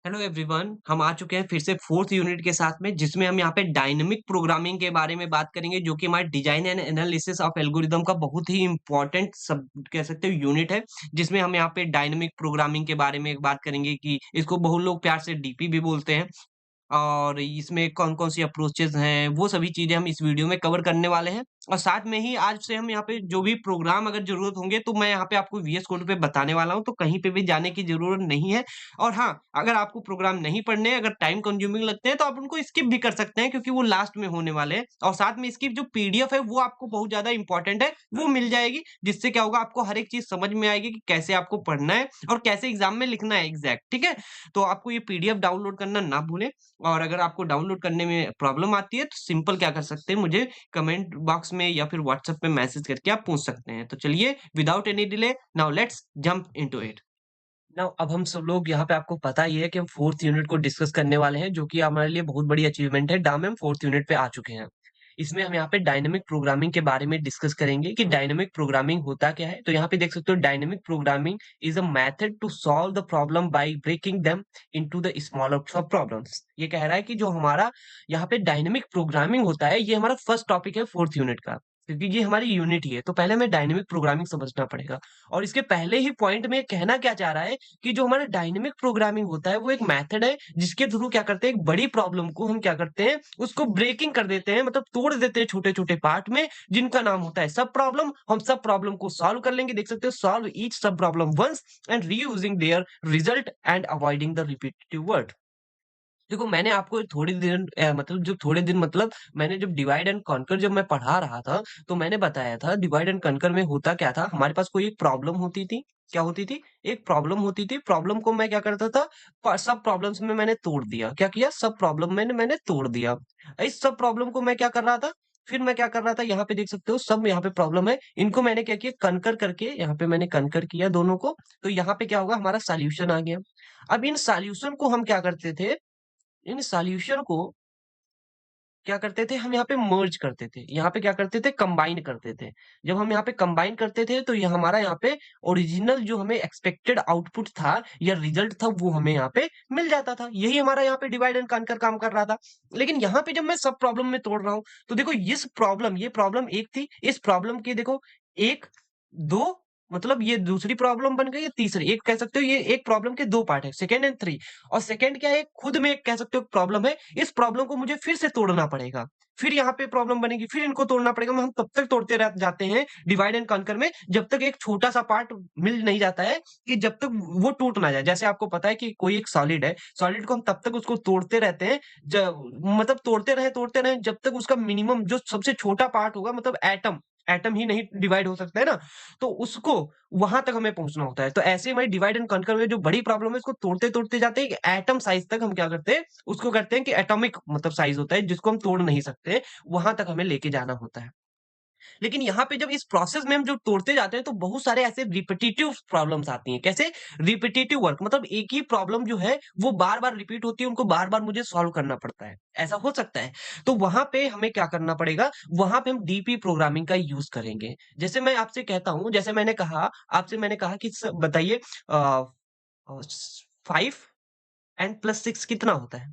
Hello everyone, हम आ चुके हैं फिर से फोर्थ यूनिट के साथ में जिसमें हम यहाँ पे डायनेमिक प्रोग्रामिंग के बारे में बात करेंगे जो कि हमारे design and analysis of algorithm का बहुत ही इंपॉर्टेंट सब कह सकते हो यूनिट है। जिसमें हम यहाँ पे डायनेमिक प्रोग्रामिंग के बारे में बात करेंगे कि इसको बहुत लोग प्यार से डीपी भी बोलते हैं। और इसमें कौन-कौन सी अप्रोचेज़ हैं, वो सभी चीज़ें हम इस वीडियो में कवर करने वाले हैं। और साथ में ही आज से हम यहाँ पे जो भी प्रोग्राम अगर ज़रूरत होंगे, तो मैं यहाँ पे आपको वीएस कोड पे बताने वाला हूँ, तो कहीं पे भी जाने की ज़रूरत नहीं है। और हाँ, अगर आपको प्रोग्राम नहीं पढ़ने हैं, अगर टाइम कंज्यूमिंग लगते हैं, तो आप उनको स्किप भी कर सकते हैं क्योंकि वो लास्ट में होने वाले हैं। और साथ में इसकी जो पीडीएफ है, वो आपको बहुत ज़्यादा इम्पोर्टेंट है, वो मिल जाएगी, जिससे क्या होगा आपको हर एक चीज़ समझ में आएगी कि कैसे आपको पढ़ना है और कैसे एग्ज़ाम में लिखना है एग्ज़ैक्ट, ठीक है? तो आपको ये पीडीएफ डाउनलोड करना ना भूलें। और अगर आपको डाउनलोड करने में प्रॉब्लम आती है तो सिंपल क्या कर सकते हैं, मुझे कमेंट बॉक्स में या फिर व्हाट्सएप पे मैसेज करके आप पूछ सकते हैं। तो चलिए without any delay now let's jump into it. Now अब हम सब लोग यहाँ पे आपको पता ही है कि हम फोर्थ यूनिट को डिस्कस करने वाले हैं जो कि हमारे लिए बहुत बड़ी अचीवमेंट है। डाम हम फोर्थ यूनिट पे आ चुके हैं। इसमें हम यहाँ पे डायनेमिक प्रोग्रामिंग के बारे में डिस्कस करेंगे कि डायनेमिक प्रोग्रामिंग होता क्या है। तो यहाँ पे देख सकते हो dynamic programming is a method to solve the problem by breaking them into the smaller sub problems. ये कह रहा है कि जो हमारा यहाँ पे डायनेमिक प्रोग्रामिंग होता है, ये हमारा फर्स्ट टॉपिक है फोर्थ यूनिट का, क्योंकि ये हमारी यूनिट ही है। तो पहले हमें डायनेमिक प्रोग्रामिंग समझना पड़ेगा। और इसके पहले ही पॉइंट में कहना क्या चाह रहा है कि जो हमारा डायनेमिक प्रोग्रामिंग होता है वो एक मेथड है जिसके थ्रू क्या करते हैं, एक बड़ी प्रॉब्लम को हम क्या करते हैं, उसको ब्रेकिंग कर देते हैं, मतलब तोड़ देते हैं छोटे छोटे पार्ट में, जिनका नाम होता है सब प्रॉब्लम। हम सब प्रॉब्लम को सॉल्व कर लेंगे, देख सकते हो, solve each sub problem once and reusing their result and avoiding the repetitive word. देखो मैंने आपको थोड़ी दिन मतलब जो थोड़े दिन मतलब मैंने जब डिवाइड एंड कॉन्कर जब मैं पढ़ा रहा था, तो मैंने बताया था डिवाइड एंड कॉन्कर में होता क्या था, हमारे पास कोई एक प्रॉब्लम होती थी। क्या होती थी? एक प्रॉब्लम होती थी। प्रॉब्लम को मैं क्या करता था, सब प्रॉब्लम्स में मैंने तोड़ दिया। क्या किया? सब प्रॉब्लम में मैंने तोड़ दिया। इस सब प्रॉब्लम को मैं क्या कर रहा था, फिर मैं क्या कर रहा था, यहाँ पे देख सकते हो सब यहाँ पे प्रॉब्लम है, इनको मैंने क्या किया, कनकर करके यहाँ पे मैंने कनकर किया दोनों को। तो यहाँ पे क्या होगा, हमारा सॉल्यूशन आ गया। अब इन सॉल्यूशन को हम क्या करते थे, इन सॉल्यूशन को क्या करते थे, हम यहाँ पे मर्ज करते थे, यहाँ पे क्या करते थे, कंबाइन करते थे। जब हम यहाँ पे कंबाइन करते थे तो ये हमारा यहाँ पे ओरिजिनल जो हमें एक्सपेक्टेड आउटपुट था या रिजल्ट था वो हमें यहाँ पे मिल जाता था। यही हमारा यहाँ पे डिवाइड एंड कॉन्कर काम कर रहा था। लेकिन यहाँ पे जब मैं सब प्रॉब्लम में तोड़ रहा हूँ, तो देखो इस प्रॉब्लम, ये प्रॉब्लम एक थी, इस प्रॉब्लम की देखो एक, दो, मतलब ये दूसरी प्रॉब्लम बन गई, ये तीसरी, एक कह सकते हो ये एक प्रॉब्लम के दो पार्ट है, सेकंड एंड थ्री। और सेकंड क्या है, खुद में एक कह सकते हो प्रॉब्लम है। इस प्रॉब्लम को मुझे फिर से तोड़ना पड़ेगा, फिर यहाँ पे प्रॉब्लम बनेगी, फिर इनको तोड़ना पड़ेगा। हम तब तक तोड़ते रह जाते हैं डिवाइड एंड कॉन्कर में, जब तक एक छोटा सा पार्ट मिल नहीं जाता है, कि जब तक वो टूट ना जाए। जैसे आपको पता है कि कोई एक सॉलिड है, सॉलिड को हम तब तक उसको तोड़ते रहते हैं, मतलब तोड़ते रहे जब तक उसका मिनिमम जो सबसे छोटा पार्ट होगा, मतलब एटम, एटम ही नहीं डिवाइड हो सकता है ना, तो उसको वहां तक हमें पहुंचना होता है। तो ऐसे में डिवाइड एंड कॉन्कर में जो बड़ी प्रॉब्लम है, इसको तोड़ते तोड़ते जाते हैं एटम साइज तक। हम क्या करते हैं, उसको करते हैं कि एटॉमिक मतलब साइज होता है जिसको हम तोड़ नहीं सकते, वहां तक हमें लेके जाना होता है। लेकिन यहाँ पे जब इस प्रोसेस में हम जो तोड़ते जाते हैं, तो बहुत सारे ऐसे रिपीटेटिव प्रॉब्लम्स आती हैं। कैसे? रिपीटेटिव वर्क, मतलब एक ही प्रॉब्लम जो है वो बार बार रिपीट होती है, उनको बार बार मुझे सॉल्व करना पड़ता है, ऐसा हो सकता है। तो वहां पे हमें क्या करना पड़ेगा, वहां पे हम डीपी प्रोग्रामिंग का यूज करेंगे। जैसे मैं आपसे कहता हूं, जैसे मैंने कहा, आपसे मैंने कहा कि बताइए 5 एंड प्लस 6 कितना होता है?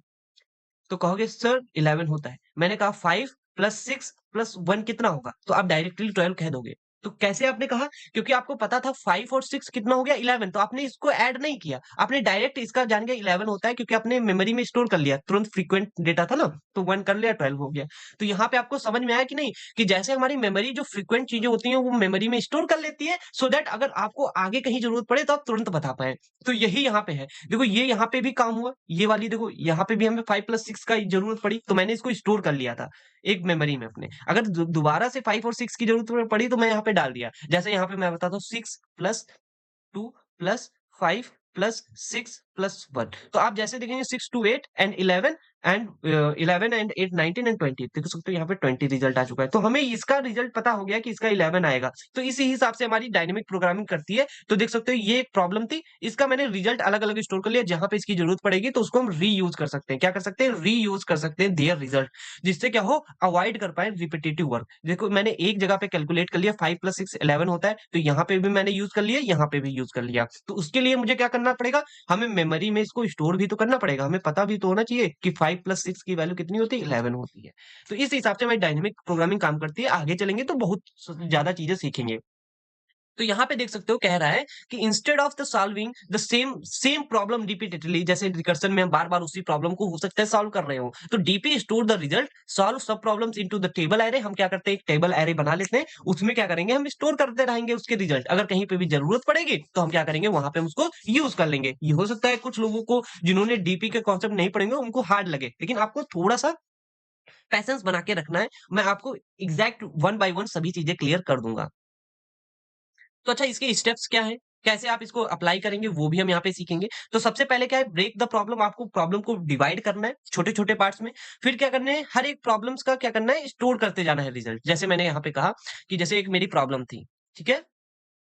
तो कहोगे सर 11 होता है। मैंने कहा 5 प्लस 6 प्लस 1 कितना होगा? तो आप डायरेक्टली 12 कह दोगे। तो कैसे आपने कहा? क्योंकि आपको पता था 5 और 6 कितना हो गया, 11, तो आपने इसको ऐड नहीं किया। आपने डायरेक्ट इसका जान गया 11 होता है, क्योंकि आपने मेमोरी में स्टोर कर लिया। तुरंत फ्रीक्वेंट डेटा था ना, तो 1 कर लिया, 12 हो गया। तो यहाँ पे आपको समझ में आया कि नहीं, कि जैसे हमारी मेमोरी जो फ्रीक्वेंट चीजें होती हैं वो मेमोरी में स्टोर कर लेती है, सो दैट अगर आपको आगे कहीं जरूरत पड़े तो आप तुरंत बता पाएँ। तो यही यहाँ पे है। देखो ये यहाँ पे भी काम हुआ, ये वाली देखो यहाँ पे भी हमें 5 प्लस 6 का जरूरत पड़ी, तो मैंने इसको स्टोर कर लिया था एक मेमोरी में अपने। अगर दोबारा से 5 और 6 की जरूरत पड़ी तो मैं यहाँ पे डाल दिया। जैसे यहाँ पे मैं बताता हूँ 6 प्लस 2 प्लस 5 प्लस 6 प्लस 1। तो आप जैसे देखेंगे 6 to 8 and 11 and 11 and 8 19 and 20 देख सकते हो यहाँ पे 20 रिजल्ट आ चुका है। तो हमें इसका रिजल्ट पता हो गया कि इसका 11 आएगा। तो इसी हिसाब से हमारी डायनेमिक प्रोग्रामिंग करती है। तो देख सकते हो ये एक प्रॉब्लम थी, इसका मैंने रिजल्ट अलग अलग स्टोर कर लिया। जहां पे इसकी जरूरत पड़ेगी तो उसको हम रीयूज कर सकते हैं। क्या कर सकते हैं? रीयूज कर सकते हैं देयर रिजल्ट, जिससे क्या हो, अवॉइड कर पाए रिपीटेटिव वर्क। देखो मैंने एक जगह पे कैलकुलेट कर लिया, 5 + 6 11 होता है, तो यहाँ पे भी मैंने यूज कर लिया, यहाँ पे भी यूज कर लिया। तो उसके लिए मुझे क्या करना पड़ेगा, हमें मेमोरी में इसको स्टोर भी तो करना पड़ेगा। हमें पता भी तो होना चाहिए कि 5 + 6 की वैल्यू कितनी होती है, 11 होती है। तो इस हिसाब से हमारी डायनेमिक प्रोग्रामिंग काम करती है। आगे चलेंगे तो बहुत ज्यादा चीजें सीखेंगे। तो यहाँ पे देख सकते हो कह रहा है कि instead of the solving the same same problem repeatedly, जैसे रिकर्सन में हम बार बार उसी प्रॉब्लम को हो सकता है सॉल्व कर रहे हो, तो DP store the result solve sub problems into the table array. हम क्या करते हैं, एक टेबल एरे बना लेते हैं, उसमें क्या करेंगे, हम स्टोर करते रहेंगे उसके रिजल्ट। अगर कहीं पे भी जरूरत पड़ेगी तो हम क्या करेंगे, वहां पे हम उसको यूज कर लेंगे। ये हो सकता है कुछ लोगों को जिन्होंने डीपी के कॉन्सेप्ट नहीं पढ़ेंगे उनको हार्ड लगे, लेकिन आपको थोड़ा सा पैसेंस बना के रखना है। मैं आपको एग्जैक्ट वन बाय वन सभी चीजें क्लियर कर दूंगा। तो अच्छा, इसके स्टेप्स क्या हैं? कैसे आप इसको अप्लाई करेंगे वो भी हम यहाँ पे सीखेंगे। तो सबसे पहले क्या है, ब्रेक द प्रॉब्लम। आपको प्रॉब्लम को डिवाइड करना है छोटे-छोटे पार्ट्स में। फिर क्या करना है, हर एक प्रॉब्लम्स का क्या करना है, स्टोर करते जाना है रिजल्ट। जैसे मैंने यहाँ पे कहा कि जैसे एक मेरी प्रॉब्लम थी, ठीक है?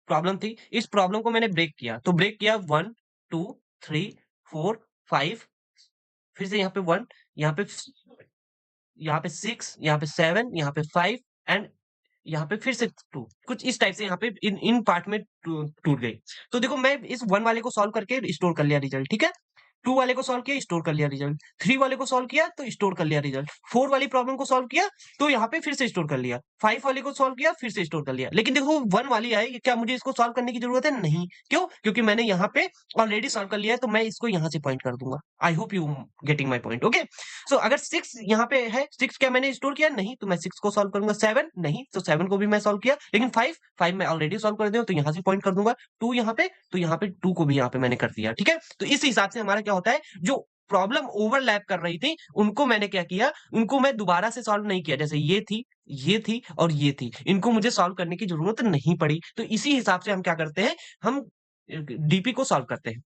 प्रॉब्लम थी, इस प्रॉब्लम को मैंने ब्रेक किया। तो ब्रेक किया 1, 2, 3, 4, 5, फिर से यहाँ पे 1, यहाँ पे यहाँ पे 6, यहाँ पे 7, यहाँ पे 5 एंड यहाँ पे फिर से 2, कुछ इस टाइप से यहाँ पे इन इन पार्ट में टूट गई। तो देखो मैं इस 1 वाले को सॉल्व करके स्टोर कर लिया रिजल्ट, ठीक है? 2 वाले को सॉल्व किया, स्टोर कर लिया रिजल्ट। 3 वाले को सॉल्व किया तो स्टोर कर लिया रिजल्ट। 4 वाली प्रॉब्लम को सॉल्व किया तो यहाँ पे फिर से स्टोर कर लिया। 5 वाले को सॉल्व किया, फिर से स्टोर कर लिया। लेकिन देखो 1 वाली आई, क्या मुझे इसको सॉल्व करने की जरूरत है? नहीं। क्यों? क्योंकि मैंने यहाँ पे ऑलरेडी सॉल्व कर लिया है, तो मैं इसको यहाँ से पॉइंट कर दूंगा। I hope you getting my point, okay? So अगर 6 यहाँ पे है, 6 क्या मैंने स्टोर किया? नहीं, तो मैं 6 को सॉल्व करूंगा। 7 नहीं, तो 7 को भी मैं सॉल्व किया। लेकिन 5 मैं ऑलरेडी सॉल्व कर दिया, तो यहाँ से पॉइंट कर दूंगा। 2 यहाँ पे, तो यहाँ पे 2 को भी यहाँ पे मैंने कर दिया, ठीक है? तो इस हिसाब से हमारा क्या होता है, जो प्रॉब्लम ओवरलैप कर रही थी उनको मैंने क्या किया, उनको मैं दोबारा से सॉल्व नहीं किया। जैसे ये थी और ये थी, इनको मुझे सॉल्व करने की जरूरत नहीं पड़ी। तो इसी हिसाब से हम क्या करते हैं, हम डीपी को सॉल्व करते हैं।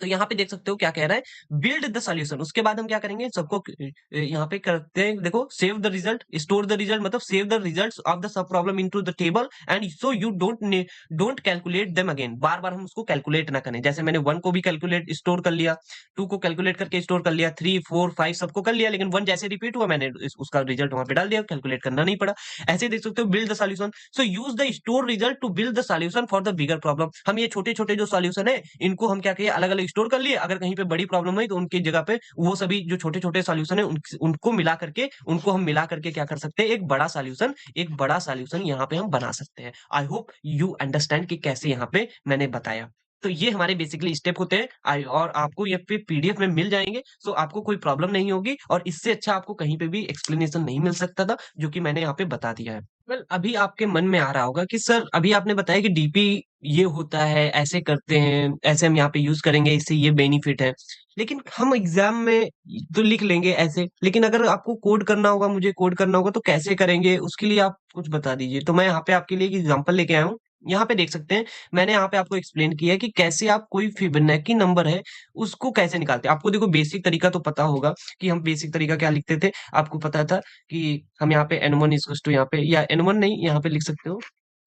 तो यहाँ पे देख सकते हो क्या कह रहा है, बिल्ड द सॉल्यूशन। उसके बाद हम क्या करेंगे, सबको यहाँ पे करते हैं, देखो save the result, store the result, मतलब save the results of the sub problem into the table and so you don't calculate them again. बार बार हम उसको कैलकुलेट ना करें। जैसे मैंने 1 को भी कैलकुलेट स्टोर कर लिया, 2 को कैलकुलेट करके स्टोर कर लिया, 3, 4, 5 सबको कर लिया, लेकिन 1 जैसे रिपीट हुआ मैंने उसका रिजल्ट वहां पे डाल दिया, कैलकुलेट करना नहीं पड़ा। ऐसे देख सकते हो, build the solution, so use the store result to build the solution for the bigger problem. हम ये छोटे छोटे जो सॉल्यूशन है इनको हम क्या किए, अलग अलग स्टोर कर लिए। अगर कहीं पे बड़ी प्रॉब्लम है तो उनकी जगह पे वो सभी जो छोटे छोटे सॉल्यूशन है उनको मिला करके, उनको हम मिला करके क्या कर सकते हैं, एक बड़ा सॉल्यूशन यहाँ पे हम बना सकते हैं। आई होप यू अंडरस्टैंड कि कैसे यहाँ पे मैंने बताया। तो ये हमारे बेसिकली स्टेप होते हैं। और आपको ये पे पीडीएफ में मिल जाएंगे, सो आपको कोई प्रॉब्लम नहीं होगी। और इससे अच्छा आपको कहीं पे भी एक्सप्लेनेशन नहीं मिल सकता था, जो कि मैंने यहाँ पे बता दिया है। वेल, अभी आपके मन में आ रहा होगा कि सर अभी आपने बताया कि डीपी ये होता है, ऐसे करते हैं, ऐसे हम यहाँ पे यूज करेंगे, इससे ये बेनिफिट है। लेकिन हम एग्जाम में तो लिख लेंगे ऐसे, लेकिन अगर आपको कोड करना होगा, मुझे कोड करना होगा, तो कैसे करेंगे? उसके लिए आप कुछ बता दीजिए। तो मैं यहाँ पे आपके लिए एक एग्जांपल लेके आया हूँ। यहाँ पे देख सकते हैं, मैंने यहाँ पे आपको एक्सप्लेन किया है कि कैसे आप कोई फिबोनाची नंबर है उसको कैसे निकालते हैं। आपको देखो बेसिक तरीका तो पता होगा कि हम बेसिक तरीका क्या लिखते थे। आपको पता था कि हम यहाँ पे n1 इक्वल्स टू, यहाँ पे या n1 नहीं, यहाँ पे लिख सकते हो,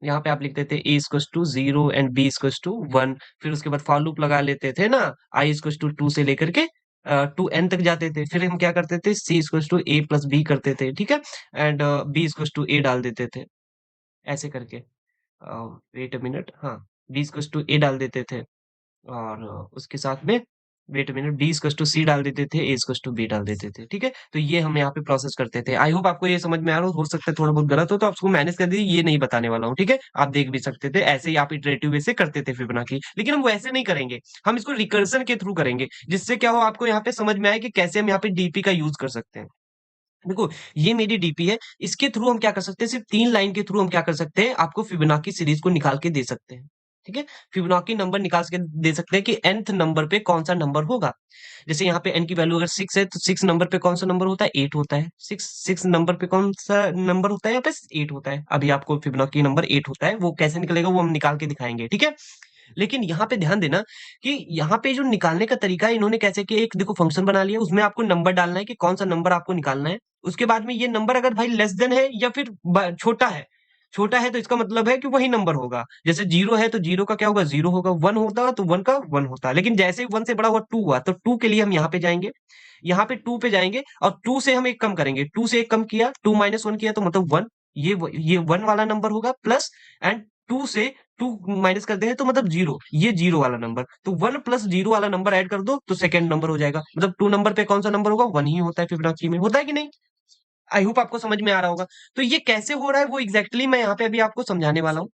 यहाँ पे आप लिख देते a equals to 0 and b equals to 1। फिर उसके बाद फॉर लूप लगा लेते थे ना, i इक्वल्स टू 2 से लेकर के टू n तक जाते थे। फिर हम क्या करते थे, c equals to a plus b करते थे, ठीक है? And b equals to a डाल देते थे, ऐसे करके। वेट अ मिनट, हाँ, b इक्वल्स टू a डाल देते थे। और उसके साथ में wait a minute, b equals to c डाल देते थे, ए इक्वल्स टू बी डाल देते थे, ठीक है? तो ये हम यहाँ पे प्रोसेस करते थे। आई होप आपको ये समझ में आ रहा हो सकता है थोड़ा बहुत गलत हो तो आप उसको मैनेज कर दीजिए, ये नहीं बताने वाला हूँ, ठीक है? आप देख भी सकते थे, ऐसे ही आप इटरेटिव वे से करते थे फिबोनाची। लेकिन हम वैसे नहीं करेंगे, हम इसको रिकर्सन के थ्रू करेंगे, जिससे क्या हो, आपको यहाँ पे समझ में आए कि कैसे हम यहाँ पे डीपी का यूज कर सकते हैं। देखो, ये मेरी डीपी है, इसके थ्रू हम क्या कर सकते हैं, सिर्फ 3 लाइन के थ्रू हम क्या कर सकते हैं, आपको फिबोनाची सीरीज को निकाल के दे सकते हैं, ठीक है? फिबोनाची नंबर निकाल के दे सकते हैं कि nth नंबर पे कौन-सा नंबर होगा। जैसे यहाँ पे n की वैल्यू अगर 6 है, तो 6 नंबर पे कौन-सा नंबर होता है? 8 होता है। 6 नंबर पे कौन-सा नंबर होता है? यहाँ पे 8 होता है। अभी आपको फिबोनाची नंबर 8 होता है, वो कैसे निकलेगा वो हम निकाल के दिखाएँगे, ठीक है? लेकिन यहाँ पे ध्यान देना कि यहाँ पे जो निकालने का तरीका है इन्होंने कैसे किया, एक देखो फंक्शन बना लिया, उसमें आपको नंबर डालना है कि कौन सा नंबर आपको निकालना है। उसके बाद में ये नंबर अगर भाई लेस देन है या फिर छोटा है तो इसका मतलब है कि वही नंबर होगा। जैसे 0 है तो 0 का क्या होगा, 0 होगा, 1 होता तो 1 का 1 होता। लेकिन जैसे ही 1 से बड़ा हुआ 2 हुआ तो 2 के लिए हम यहाँ पे जाएंगे, यहाँ पे 2 पे जाएंगे और 2 से हम एक कम करेंगे, 2 से एक कम किया, 2 माइनस 1 किया तो मतलब 1, ये 1 वाला नंबर होगा प्लस, एंड 2 से 2 माइनस कर देंगे तो मतलब 0, ये 0 वाला नंबर, तो 1 प्लस 0 वाला नंबर ऐड कर दो तो सेकंड नंबर हो जाएगा। मतलब 2 नंबर पे कौन सा नंबर होगा, 1 ही होता है फिबोनाची में, होता है कि नहीं? आई होप आपको समझ में आ रहा होगा। तो ये कैसे हो रहा है वो एग्जैक्टली मैं यहाँ पे अभी आपको समझाने वाला हूँ।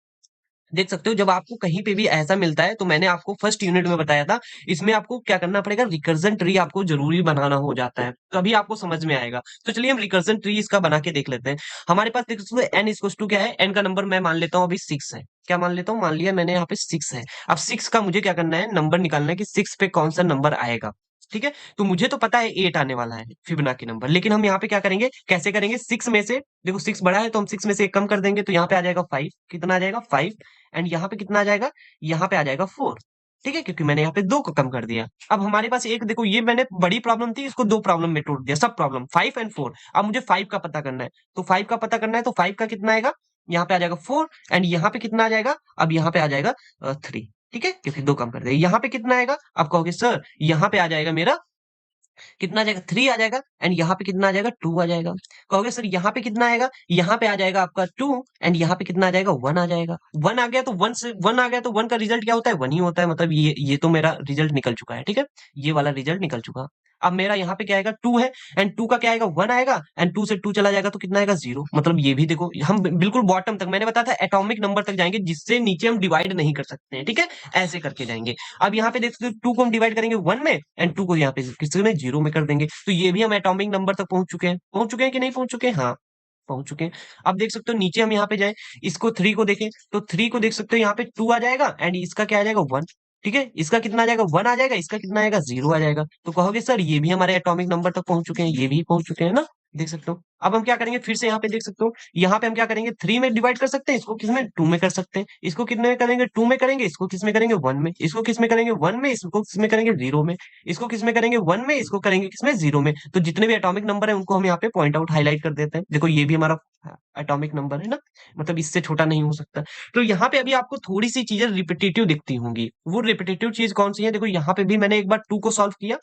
देख सकते हो जब आपको कहीं पे भी ऐसा मिलता है, तो मैंने आपको फर्स्ट यूनिट में बताया था, इसमें आपको क्या करना पड़ेगा, रिकर्जन ट्री आपको जरूरी बनाना हो जाता है, तभी आपको समझ में आएगा। तो चलिए हम रिकर्जन ट्री इसका बना के देख लेते हैं। हमारे पास देख सकते हो n इक्वल टू क्या है, n का नंबर मैं मान लेता हूँ अभी 6 है। क्या मान लेता हूँ, मान लिया मैंने यहाँ पे 6 है। अब 6 का मुझे क्या करना है, नंबर निकालना है कि 6 पे कौन सा नंबर आएगा। ठीक है, तो मुझे तो पता है 8 आने वाला है फिबोनाची नंबर, लेकिन हम यहाँ पे क्या करेंगे, कैसे करेंगे, 6 में से देखो 6 बड़ा है तो हम 6 में से एक कम कर देंगे, तो यहाँ पे आ जाएगा 5, कितना आ जाएगा 5, एंड यहाँ पे कितना आ जाएगा, यहाँ पे आ जाएगा 4। ठीक है, क्योंकि मैंने यहाँ पे 2 को कम कर दिया। अब हमारे पास एक देखो, ये मैंने बड़ी प्रॉब्लम थी, इसको 2 प्रॉब्लम में तोड़ दिया, सब प्रॉब्लम 5 एंड 4। अब मुझे 5 का पता करना है, तो 5 का पता करना है तो 5 का कितना आएगा, यहाँ पे आ जाएगा 4, एंड यहाँ पे कितना आ जाएगा, अब यहाँ पे आ जाएगा 3। ठीक है, क्योंकि 2 कम कर दिया। यहाँ पे कितना आएगा, आप कहोगे सर यहाँ पे आ जाएगा मेरा, कितना आ जाएगा, 3 आ जाएगा, एंड यहाँ पे कितना आ जाएगा, 2 आ जाएगा। कहोगे सर यहाँ पे कितना आएगा, यहाँ पे आ जाएगा आपका 2, एंड यहाँ पे कितना आ जाएगा, 1 आ जाएगा। 1 आ गया तो 1 से 1 आ गया तो 1 का रिजल्ट क्या होता है, 1 ही होता है, मतलब ये तो मेरा रिजल्ट निकल चुका है। ठीक है, ये वाला रिजल्ट निकल चुका। अब मेरा यहाँ पे क्या आएगा, 2 है, एंड 2 का क्या आएगा, 1 आएगा, एंड 2 से 2 चला जाएगा तो कितना आएगा, 0। मतलब ये भी देखो, हम बिल्कुल बॉटम तक, मैंने बताया था एटॉमिक नंबर तक जाएंगे जिससे नीचे हम डिवाइड नहीं कर सकते हैं। ठीक है, ऐसे करके जाएंगे। अब यहाँ पे देख सकते हो 2 को हम डिवाइड करेंगे 1 में, एंड 2 को यहाँ पे किसी में 0 में कर देंगे, तो ये भी हम एटॉमिक नंबर तक पहुंच चुके हैं कि नहीं पहुंच चुके हैं, हाँ पहुंच चुके हैं। अब देख सकते हो नीचे हम यहाँ पे जाए, इसको 3 को देखें तो 3 को देख सकते हो यहाँ पे 2 आ जाएगा, एंड इसका क्या आ जाएगा, 1। ठीक है, इसका कितना आ जाएगा, 1 आ जाएगा, इसका कितना आएगा, 0 आ जाएगा। तो कहोगे सर ये भी हमारे एटॉमिक नंबर तक पहुंच चुके हैं, ये भी पहुंच चुके हैं ना, देख सकते हो। अब हम क्या करेंगे, फिर से यहाँ पे देख सकते हो, यहाँ पे हम क्या करेंगे, 3 में डिवाइड कर सकते हैं, इसको किस में, 2 में कर सकते हैं, इसको कितने में करेंगे, 2 में करेंगे, इसको किस में करेंगे, 1 में, इसको किस में करेंगे, 1 में, इसको किस में करेंगे, 0 में, इसको किस में करेंगे, 1 में, इसको करेंगे किसमें, 0 में। तो जितने भी एटॉमिक नंबर है उनको हम यहाँ पे पॉइंट आउट हाईलाइट कर देते हैं, देखो ये भी हमारा एटॉमिक नंबर है ना, मतलब इससे छोटा नहीं हो सकता। तो यहाँ पे अभी आपको थोड़ी सी चीजें रिपीटेटिव दिखती होंगी, वो रिपीटेटिव चीज कौन सी है, देखो यहाँ पे भी मैंने एक बार 2 को सॉल्व किया,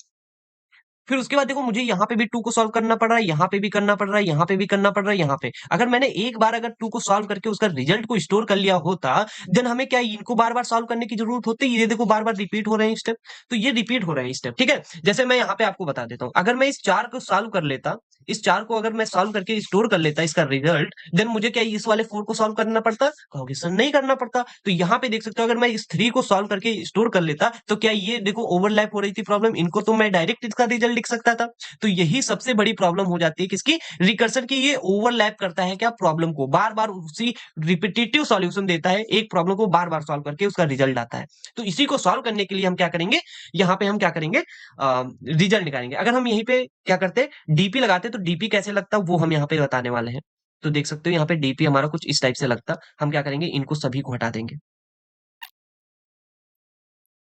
फिर उसके बाद देखो मुझे यहाँ पे भी 2 को सॉल्व करना पड़ रहा है, यहाँ पे भी करना पड़ रहा है, यहाँ पे भी करना पड़ रहा है, यहाँ पे अगर मैंने एक बार अगर 2 को सॉल्व करके उसका रिजल्ट को स्टोर कर लिया होता, देन हमें क्या इनको बार बार सॉल्व करने की जरूरत होती, ये देखो बार बार रिपीट हो रहे हैं स्टेप, तो ये रिपीट हो रहे हैं स्टेप। ठीक है, जैसे मैं यहाँ पे आपको बता देता हूँ, अगर मैं इस 4 को सॉल्व कर लेता, इस 4 को अगर मैं सॉल्व करके स्टोर कर लेता इसका रिजल्ट, देन मुझे क्या इस वाले 4 को सॉल्व करना पड़ता, कहोगे सर नहीं करना पड़ता। तो यहाँ पे देख सकते हो अगर मैं इस 3 को सॉल्व करके स्टोर कर लेता, तो क्या ये देखो ओवरलैप हो रही थी प्रॉब्लम, इनको तो मैं डायरेक्ट इसका रिजल्ट लिख सकता था। तो यही सबसे बड़ी प्रॉब्लम हो जाती है किसकी, रिकर्सन की। ये ओवरलैप करता है क्या, प्रॉब्लम को बार बार उसी रिपीटेटिव सॉल्यूशन देता है, एक प्रॉब्लम को बार बार सॉल्व करके उसका रिजल्ट आता है। तो इसी को सॉल्व करने के लिए हम क्या करेंगे, यहाँ पे हम क्या करेंगे, रिजल्ट निकालेंगे। अगर हम यहीं पे क्या करते, डीपी लगाते, तो डीपी कैसे लगता वो हम यहाँ पे बताने वाले हैं। तो देख सकते हो यहाँ पे डीपी हमारा कुछ इस टाइप से लगता, हम क्या करेंगे, इनको सभी को हटा देंगे।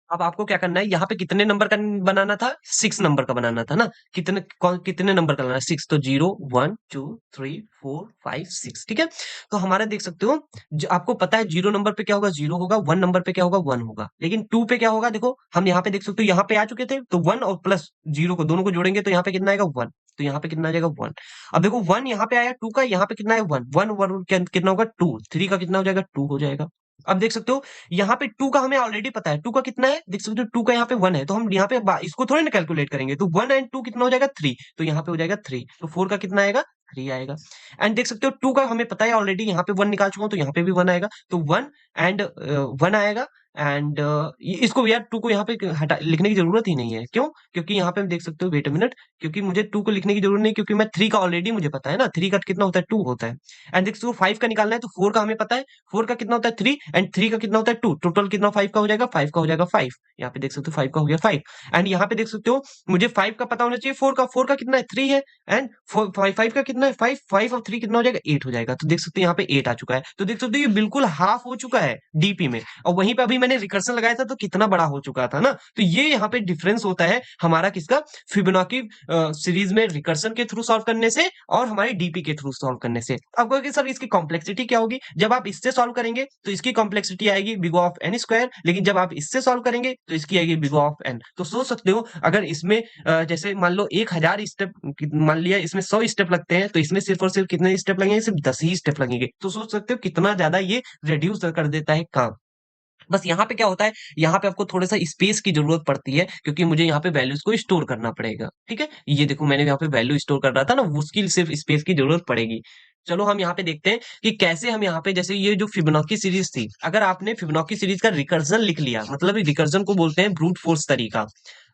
अब आपको क्या करना है, यहाँ पे कितने नंबर का बनाना था, 6 नंबर का बनाना था ना, कितने नंबर का बनाना है, 6, तो 0 1 2 3 4 5 6। ठीक है, तो हमारा देख सकते हो, आपको पता है 0 नंबर पे क्या होगा, 0 होगा, 1 नंबर पे क्या होगा, 1 होगा, लेकिन 2 पे क्या होगा, देखो हम यहाँ पे देख सकते हो, यहाँ पे आ चुके थे, तो 1 और प्लस 0 को दोनों को जोड़ेंगे तो यहाँ पे कितना आएगा, 1। तो यहाँ पे कितना आ जाएगा, 1। अब देखो 1 यहाँ पे आया, 2 का यहाँ पे कितना है, 1 1 1 कितना होगा, 2, 3 का कितना हो जाएगा, 2 हो जाएगा। अब देख सकते हो यहाँ पे 2 का हमें ऑलरेडी पता है, 2 का कितना है, देख सकते हो 2 का यहाँ पे 1 है, तो हम यहाँ पे इसको थोड़ी ना कैलकुलेट करेंगे, तो 1 एंड 2 कितना हो जाएगा, 3, तो यहाँ पे हो जाएगा 3, तो 4 का कितना आएगा, 3 आएगा। एंड देख सकते हो 2 का हमें पता है ऑलरेडी, यहाँ पे 1 निकाल चुका हूं, तो यहाँ पे भी 1 आएगा, तो 1 एंड 1 आएगा। एंड इसको यार 2 को यहाँ पे हटा लिखने की जरूरत ही नहीं है, क्यों, क्योंकि यहाँ पे हम देख सकते हो, वेट अ मिनट, क्योंकि मुझे 2 को लिखने की जरूरत नहीं, क्योंकि मैं 3 का ऑलरेडी मुझे पता है ना, 3 का कितना होता है, 2 होता है। एंड देख सकते हो 5 का निकालना है, तो 4 का हमें पता है, 4 का कितना होता है, 3, एंड 3 का कितना होता है, 2, टोटल कितना 5 का हो जाएगा, 5 का हो जाएगा 5। यहाँ पे देख सकते हो 5 का हो गया 5। एंड यहाँ पे देख सकते हो मुझे 5 का पता होना चाहिए, 4 का कितना है, 3 है, एंड 5 का कितना है, 5 5 और 3 कितना हो जाएगा, 8 हो जाएगा। तो देख सकते हो यहाँ पे 8 आ चुका है, तो देख सकते हो ये बिल्कुल हाफ हो चुका है डीपी में। और वहीं पे अभी मैंने रिकर्सन लगाया था तो कितना बड़ा हो चुका था ना। तो ये यहाँ पे डिफरेंस होता है हमारा किसका, फिबोनाची सीरीज में रिकर्सन के थ्रू सॉल्व करने से और हमारे डीपी के थ्रू सॉल्व करने से। अब कहोगे सर इसकी कॉम्प्लेक्सिटी क्या होगी, जब आप इससे सॉल्व करेंगे तो इसकी कॉम्प्लेक्सिटी आएगी बिग ऑफ एन स्क्वायर, लेकिन जब आप इससे सॉल्व करेंगे तो इसकी आएगी बिग ऑफ एन। तो सोच सकते हो अगर इसमें जैसे मान लो 1000 स्टेप, मान लिया इसमें 100 स्टेप लगते हैं, तो इसमें सिर्फ और सिर्फ कितने स्टेप लगेंगे, सिर्फ 10 ही स्टेप लगेंगे। तो सोच सकते हो कितना ज्यादा ये रिड्यूस कर देता है काम। बस यहाँ पे क्या होता है, यहाँ पे आपको थोड़ा सा स्पेस की जरूरत पड़ती है, क्योंकि मुझे यहाँ पे वैल्यूज को स्टोर करना पड़ेगा। ठीक है, ये देखो मैंने यहाँ पे वैल्यू स्टोर कर रहा था ना, उसकी सिर्फ स्पेस की जरूरत पड़ेगी। चलो हम यहाँ पे देखते हैं कि कैसे हम यहाँ पे, जैसे ये जो फिबोनाची सीरीज थी, अगर आपने फिबोनाची सीरीज का रिकर्जन लिख लिया, मतलब रिकर्जन को बोलते हैं ब्रूट फोर्स तरीका,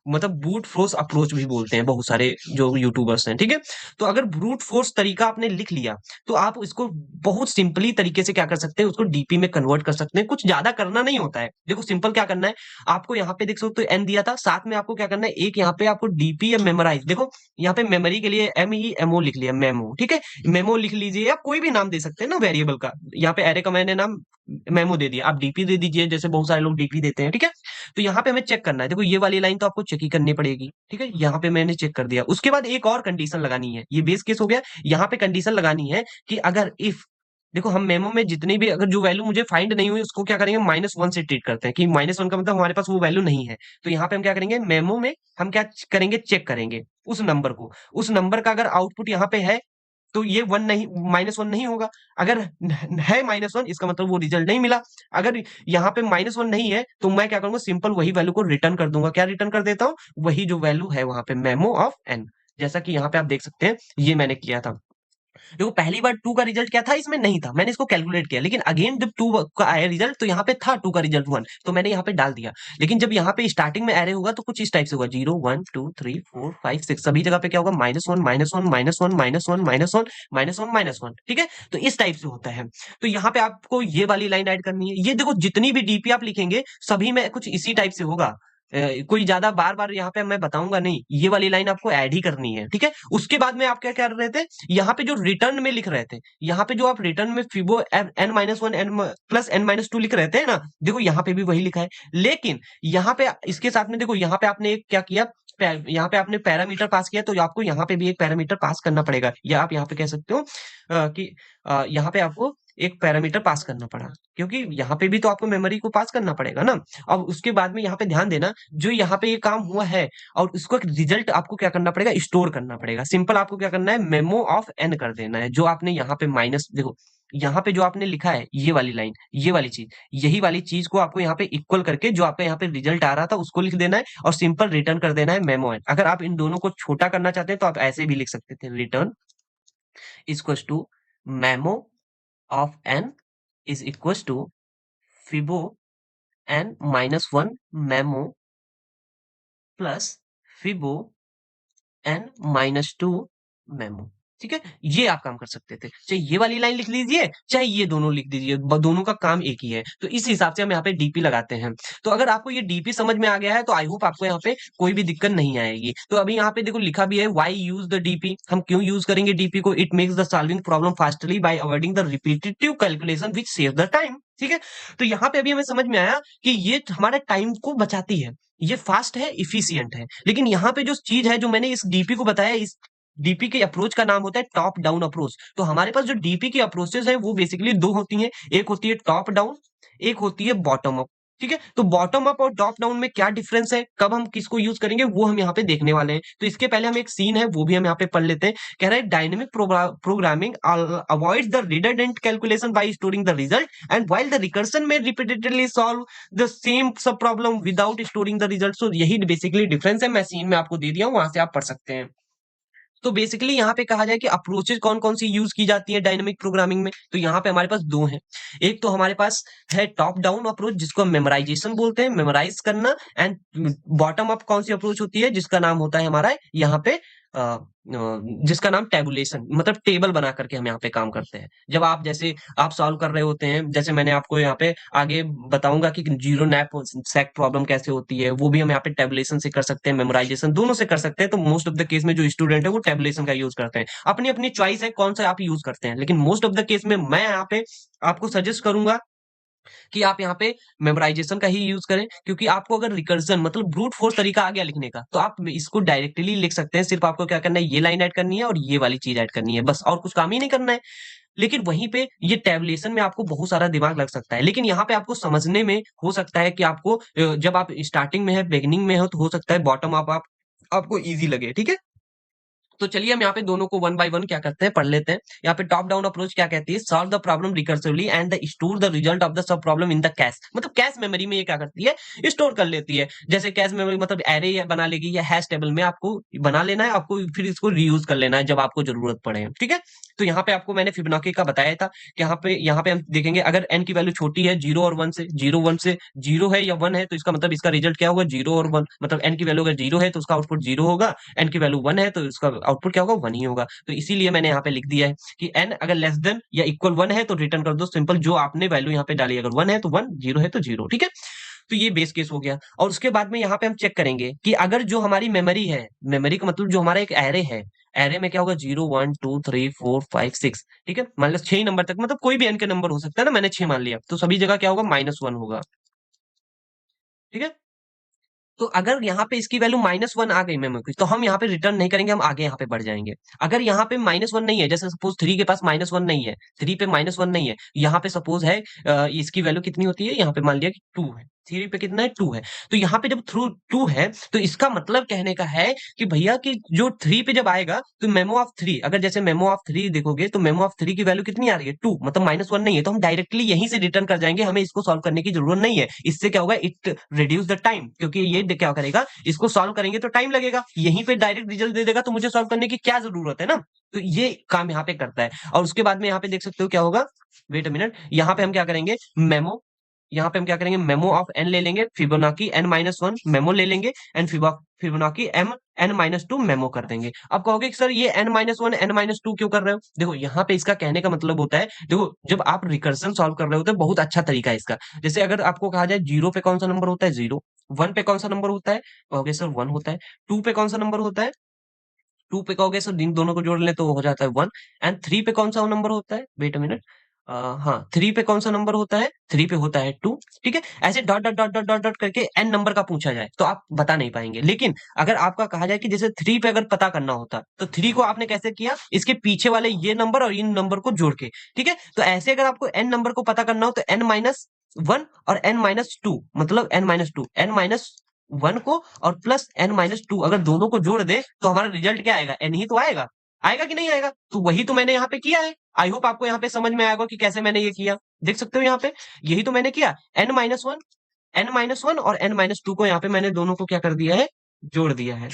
मतलब ब्रूट फोर्स अप्रोच भी बोलते हैं बहुत सारे जो यूट्यूबर्स हैं। ठीक है, तो अगर ब्रूट फोर्स तरीका आपने लिख लिया तो आप इसको बहुत सिंपली तरीके से क्या कर सकते हैं, उसको डीपी में कन्वर्ट कर सकते हैं। कुछ ज्यादा करना नहीं होता है, देखो सिंपल क्या करना है, आपको यहाँ पे देख सकते हो एन दिया था, साथ में आपको क्या करना है, एक यहाँ पे आपको डीपी या मेमोराइज, देखो यहाँ पे मेमोरी के लिए MEMO लिख लिया, मेमो। ठीक है, मेमो लिख लीजिए, या कोई भी नाम दे सकते हैं ना वेरिएबल का, यहाँ पे एरे का मैंने नाम मेमो दे दिया, आप डीपी दे दीजिए, जैसे बहुत सारे लोग डीपी देते हैं। ठीक है, तो यहाँ पे हमें चेक करना है, देखो ये वाली लाइन तो आपको चेक ही करनी पड़ेगी। ठीक है, यहाँ पे मैंने चेक कर दिया। उसके बाद एक और कंडीशन लगानी है, ये बेस केस हो गया, यहाँ पे कंडीशन लगानी है कि अगर इफ, देखो हम मेमो में जितनी भी अगर जो वैल्यू मुझे फाइंड नहीं हुई उसको क्या करेंगे, -1 से ट्रीट करते हैं, कि -1 का मतलब हमारे पास वो वैल्यू नहीं है। तो यहाँ पे हम क्या करेंगे, मेमो में हम क्या करेंगे, चेक करेंगे उस नंबर को, उस नंबर का अगर आउटपुट यहाँ पे है तो ये 1 नहीं, -1 नहीं होगा। अगर है -1 इसका मतलब वो रिजल्ट नहीं मिला। अगर यहाँ पे -1 नहीं है तो मैं क्या करूंगा, सिंपल वही वैल्यू को रिटर्न कर दूंगा। क्या रिटर्न कर देता हूँ, वही जो वैल्यू है वहां पे, मेमो ऑफ एन। जैसा कि यहाँ पे आप देख सकते हैं ये मैंने किया था। देखो पहली बार 2 का रिजल्ट क्या था, इसमें नहीं था, मैंने इसको कैलकुलेट किया, लेकिन अगेन जब 2 का आया रिजल्ट तो यहाँ पे था 2 का रिजल्ट 1, तो मैंने यहाँ पे डाल दिया। लेकिन जब यहाँ पे स्टार्टिंग में एरे होगा तो कुछ इस टाइप से होगा, 0 1 2 3 4 5 6, सभी जगह पे क्या होगा, -1 -1 -1 -1 -1 -1 -1। ठीक है, तो इस टाइप से होता है। तो यहाँ पे आपको ये वाली लाइन ऐड करनी है। ये देखो जितनी भी डीपी आप लिखेंगे सभी में कुछ इसी टाइप से होगा। कोई ज्यादा बार बार यहाँ पे मैं बताऊंगा नहीं, ये वाली लाइन आपको ऐड ही करनी है। ठीक है, उसके बाद में आप क्या कर रहे थे, यहाँ पे जो रिटर्न में लिख रहे थे, यहाँ पे जो आप रिटर्न में फिबो n-1 n+n-2 लिख रहे थे ना, देखो यहाँ पे भी वही लिखा है। लेकिन यहाँ पे इसके साथ में देखो यहाँ पे आपने एक क्या किया, यहाँ पे आपने पैरामीटर पास किया, तो आपको यहाँ पे भी एक पैरामीटर पास करना पड़ेगा, या आप यहाँ पे कह सकते हो कि यहाँ पे आपको एक पैरामीटर पास करना पड़ा, क्योंकि यहाँ पे भी तो आपको मेमोरी को पास करना पड़ेगा ना। अब उसके बाद में यहाँ पे ध्यान देना, जो यहाँ पे ये काम हुआ है और उसको रिजल्ट आपको क्या करना पड़ेगा, स्टोर करना पड़ेगा। सिंपल आपको क्या करना है, मेमो ऑफ एन कर देना है। जो आपने यहाँ पे माइनस, देखो यहाँ पे जो आपने लिखा है ये वाली लाइन, ये वाली चीज, यही वाली चीज को आपको यहाँ पे इक्वल करके जो आपका यहाँ पे रिजल्ट आ रहा था उसको लिख देना है, और सिंपल रिटर्न कर देना है मेमो एन। अगर आप इन दोनों को छोटा करना चाहते हैं तो आप ऐसे भी लिख सकते थे, return equals to memo of n is equals to fibo n-1 memo plus fibo n-2 memo. ठीक है, ये आप काम कर सकते थे, चाहे ये वाली लाइन लिख लीजिए चाहे ये दोनों लिख दीजिए, दोनों का काम एक ही है। तो इस हिसाब से हम यहाँ पे डीपी लगाते हैं। तो अगर आपको ये डीपी समझ में आ गया है तो आई होप आपको यहाँ पे कोई भी दिक्कत नहीं आएगी। तो अभी यहाँ पे देखो लिखा भी है, वाई यूज द डीपी, हम क्यों यूज करेंगे डीपी को, it makes the solving problem fastly bye avoiding the repetitive calculation which save the time. ठीक है, तो यहाँ पे अभी हमें समझ में आया कि ये हमारे टाइम को बचाती है, ये फास्ट है, इफिशियंट है। लेकिन यहाँ पे जो चीज है, जो मैंने इस डीपी को बताया, इस डीपी के अप्रोच का नाम होता है टॉप डाउन अप्रोच। तो हमारे पास जो डीपी की अप्रोचेस है वो बेसिकली दो होती हैं, एक होती है टॉप डाउन, एक होती है बॉटम अप। ठीक है, तो बॉटम अप और टॉप डाउन में क्या डिफरेंस है, कब हम किसको यूज करेंगे, वो हम यहाँ पे देखने वाले हैं। तो इसके पहले हम एक सीन है वो भी हम यहाँ पे पढ़ लेते हैं। कह रहा है dynamic programming avoids the redundant calculation by storing the result, and while the recursion में repeatedly solve the same sub problem without storing the result. So यही बेसिकली डिफरेंस है, मैं सीन में आपको दे दिया हूं, वहां से आप पढ़ सकते हैं। तो बेसिकली यहाँ पे कहा जाए कि अप्रोचेज कौन कौन सी यूज की जाती है डायनेमिक प्रोग्रामिंग में, तो यहाँ पे हमारे पास दो हैं। एक तो हमारे पास है टॉप डाउन अप्रोच, जिसको हम मेमोराइजेशन बोलते हैं, मेमोराइज करना। एंड बॉटम अप कौन सी अप्रोच होती है, जिसका नाम होता है हमारा यहाँ पे जिसका नाम टेबुलेशन, मतलब टेबल बना करके हम यहाँ पे काम करते हैं। जब आप जैसे आप सॉल्व कर रहे होते हैं, जैसे मैंने आपको यहाँ पे आगे बताऊंगा कि जीरो नैप सेक प्रॉब्लम कैसे होती है, वो भी हम यहाँ पे टेबुलेशन से कर सकते हैं, मेमोराइजेशन दोनों से कर सकते हैं। तो मोस्ट ऑफ द केस में जो स्टूडेंट है वो टेबुलेशन का यूज करते हैं, अपनी अपनी चॉइस है कौन सा आप यूज करते हैं। लेकिन मोस्ट ऑफ द केस में मैं यहाँ पे आपको सजेस्ट करूंगा कि आप यहाँ पे मेमोराइजेशन का ही यूज करें, क्योंकि आपको अगर रिकर्जन मतलब ब्रूट फोर्स तरीका आ गया लिखने का, तो आप इसको डायरेक्टली लिख सकते हैं। सिर्फ आपको क्या करना है, ये लाइन ऐड करनी है और ये वाली चीज ऐड करनी है, बस, और कुछ काम ही नहीं करना है। लेकिन वहीं पे ये टैबुलेशन में आपको बहुत सारा दिमाग लग सकता है, लेकिन यहाँ पे आपको समझने में हो सकता है कि आपको जब आप स्टार्टिंग में है, बिगिनिंग में हो, तो हो सकता है बॉटम अप आप आपको इजी लगे, ठीक है। तो चलिए हम यहाँ पे दोनों को वन बाय वन क्या करते हैं, पढ़ लेते हैं। यहाँ पे टॉप डाउन अप्रोच क्या कहती है, solve the problem recursively and the store the result of the sub problem in the cash, मतलब कैश मेमोरी में ये क्या करती है, स्टोर कर लेती है। जैसे कैश मेमोरी मतलब एरे बना लेगी या हैश टेबल में आपको बना लेना है, आपको फिर इसको रीयूज कर लेना है जब आपको जरूरत पड़े, ठीक है। तो यहाँ पे आपको मैंने फिबोनाची का बताया था कि यहाँ पे हम देखेंगे अगर एन की वैल्यू छोटी है जीरो और वन से, जीरो है या वन है, तो इसका मतलब इसका रिजल्ट क्या होगा, जीरो और वन, मतलब एन की वैल्यू अगर जीरो है तो उसका आउटपुट जीरो होगा, एन की वैल्यू वन है तो इसका आउटपुट क्या होगा, वन ही होगा। तो इसीलिए मैंने यहाँ पे लिख दिया है कि एन अगर लेस देन या इक्वल वन है तो रिटर्न कर दो, सिंपल, जो आपने वैल्यू यहाँ पे डाली, अगर वन है तो वन, जीरो है तो जीरो, ठीक है। तो ये बेस केस हो गया। और उसके बाद में यहाँ पे हम चेक करेंगे कि अगर जो हमारी मेमोरी है, मेमोरी का मतलब जो हमारा एक एरे है, एरे में क्या होगा, zero one two three four five six, ठीक है, मान लो 6 नंबर तक, मतलब कोई भी एन के नंबर हो सकता है ना, मैंने 6 मान लिया, तो सभी जगह क्या होगा, माइनस वन होगा, ठीक है। तो अगर यहाँ पे इसकी वैल्यू माइनस वन आ गई मेमोरी की, तो हम यहाँ पे रिटर्न नहीं करेंगे, हम आगे यहाँ पे बढ़ जाएंगे। अगर यहाँ पे माइनस वन नहीं है, जैसे सपोज थ्री के पास माइनस वन नहीं है, थ्री पे माइनस वन नहीं है, यहाँ पे सपोज है इसकी वैल्यू कितनी होती है, यहाँ पे मान लिया कि टू है, थ्री पे कितना है, टू है। तो यहाँ पे जब थ्रू टू है, तो इसका मतलब कहने का है कि भैया कि जो थ्री पे जब आएगा तो मेमो ऑफ थ्री, अगर जैसे मेमो ऑफ थ्री देखोगे तो मेमो ऑफ थ्री की वैल्यू कितनी आ रही है, टू, मतलब माइनस वन नहीं है, तो हम डायरेक्टली यहीं से रिटर्न कर जाएंगे, हमें इसको सॉल्व करने की जरूरत नहीं है। इससे क्या होगा, इट रिड्यूस द टाइम, क्योंकि ये क्या करेगा, इसको सॉल्व करेंगे तो टाइम लगेगा, यहीं पे डायरेक्ट रिजल्ट दे देगा, तो मुझे सॉल्व करने की क्या जरूरत है ना। तो ये काम यहाँ पे करता है। और उसके बाद में यहाँ पे देख सकते हो क्या होगा, वेट अ मिनट, यहाँ पे हम क्या करेंगे, मेमो, यहाँ पे हम क्या करेंगे, मेमो ऑफ एन ले लेंगे, Fibonacci n minus one memo ले लेंगे, and Fibonacci m n minus two memo कर देंगे। अब कहोगे कि सर ये n minus one n minus two क्यों कर रहे हो, देखो यहाँ पे इसका कहने का मतलब होता है, देखो जब आप रिकर्सन सॉल्व कर रहे होते हैं, बहुत अच्छा तरीका है इसका। जैसे अगर आपको कहा जाए जीरो पे कौन सा नंबर होता है, जीरो, वन पे कौन सा नंबर होता है, कहोगे सर वन होता है, टू पे कौन सा नंबर होता है, टू पे कहोगे सर इन दोनों को जोड़ लें तो हो जाता है वन, एंड थ्री पे कौन सा नंबर होता है, वेट अ मिनट, हाँ थ्री पे कौन सा नंबर होता है, थ्री पे होता है टू, ठीक है। ऐसे dot dot dot dot dot dot करके एन नंबर का पूछा जाए तो आप बता नहीं पाएंगे। लेकिन अगर आपका कहा जाए कि जैसे थ्री पे अगर पता करना होता, तो थ्री को आपने कैसे किया, इसके पीछे वाले ये नंबर और इन नंबर को जोड़ के, ठीक है। तो ऐसे अगर आपको एन नंबर को पता करना हो तो एन माइनस वन और एन माइनस टू, मतलब n minus two, n minus one को और प्लस एन माइनस टू, अगर दोनों को जोड़ दे तो हमारा रिजल्ट क्या आएगा, एन ही तो आएगा, आएगा कि नहीं आएगा। तो वही तो मैंने यहाँ पे किया है। आई होप आपको यहाँ पे समझ में आएगा कि कैसे मैंने ये किया, देख सकते हो यहाँ पे, यही तो मैंने किया, एन माइनस वन और एन माइनस टू को यहाँ पे मैंने दोनों को क्या कर दिया है, जोड़ दिया है,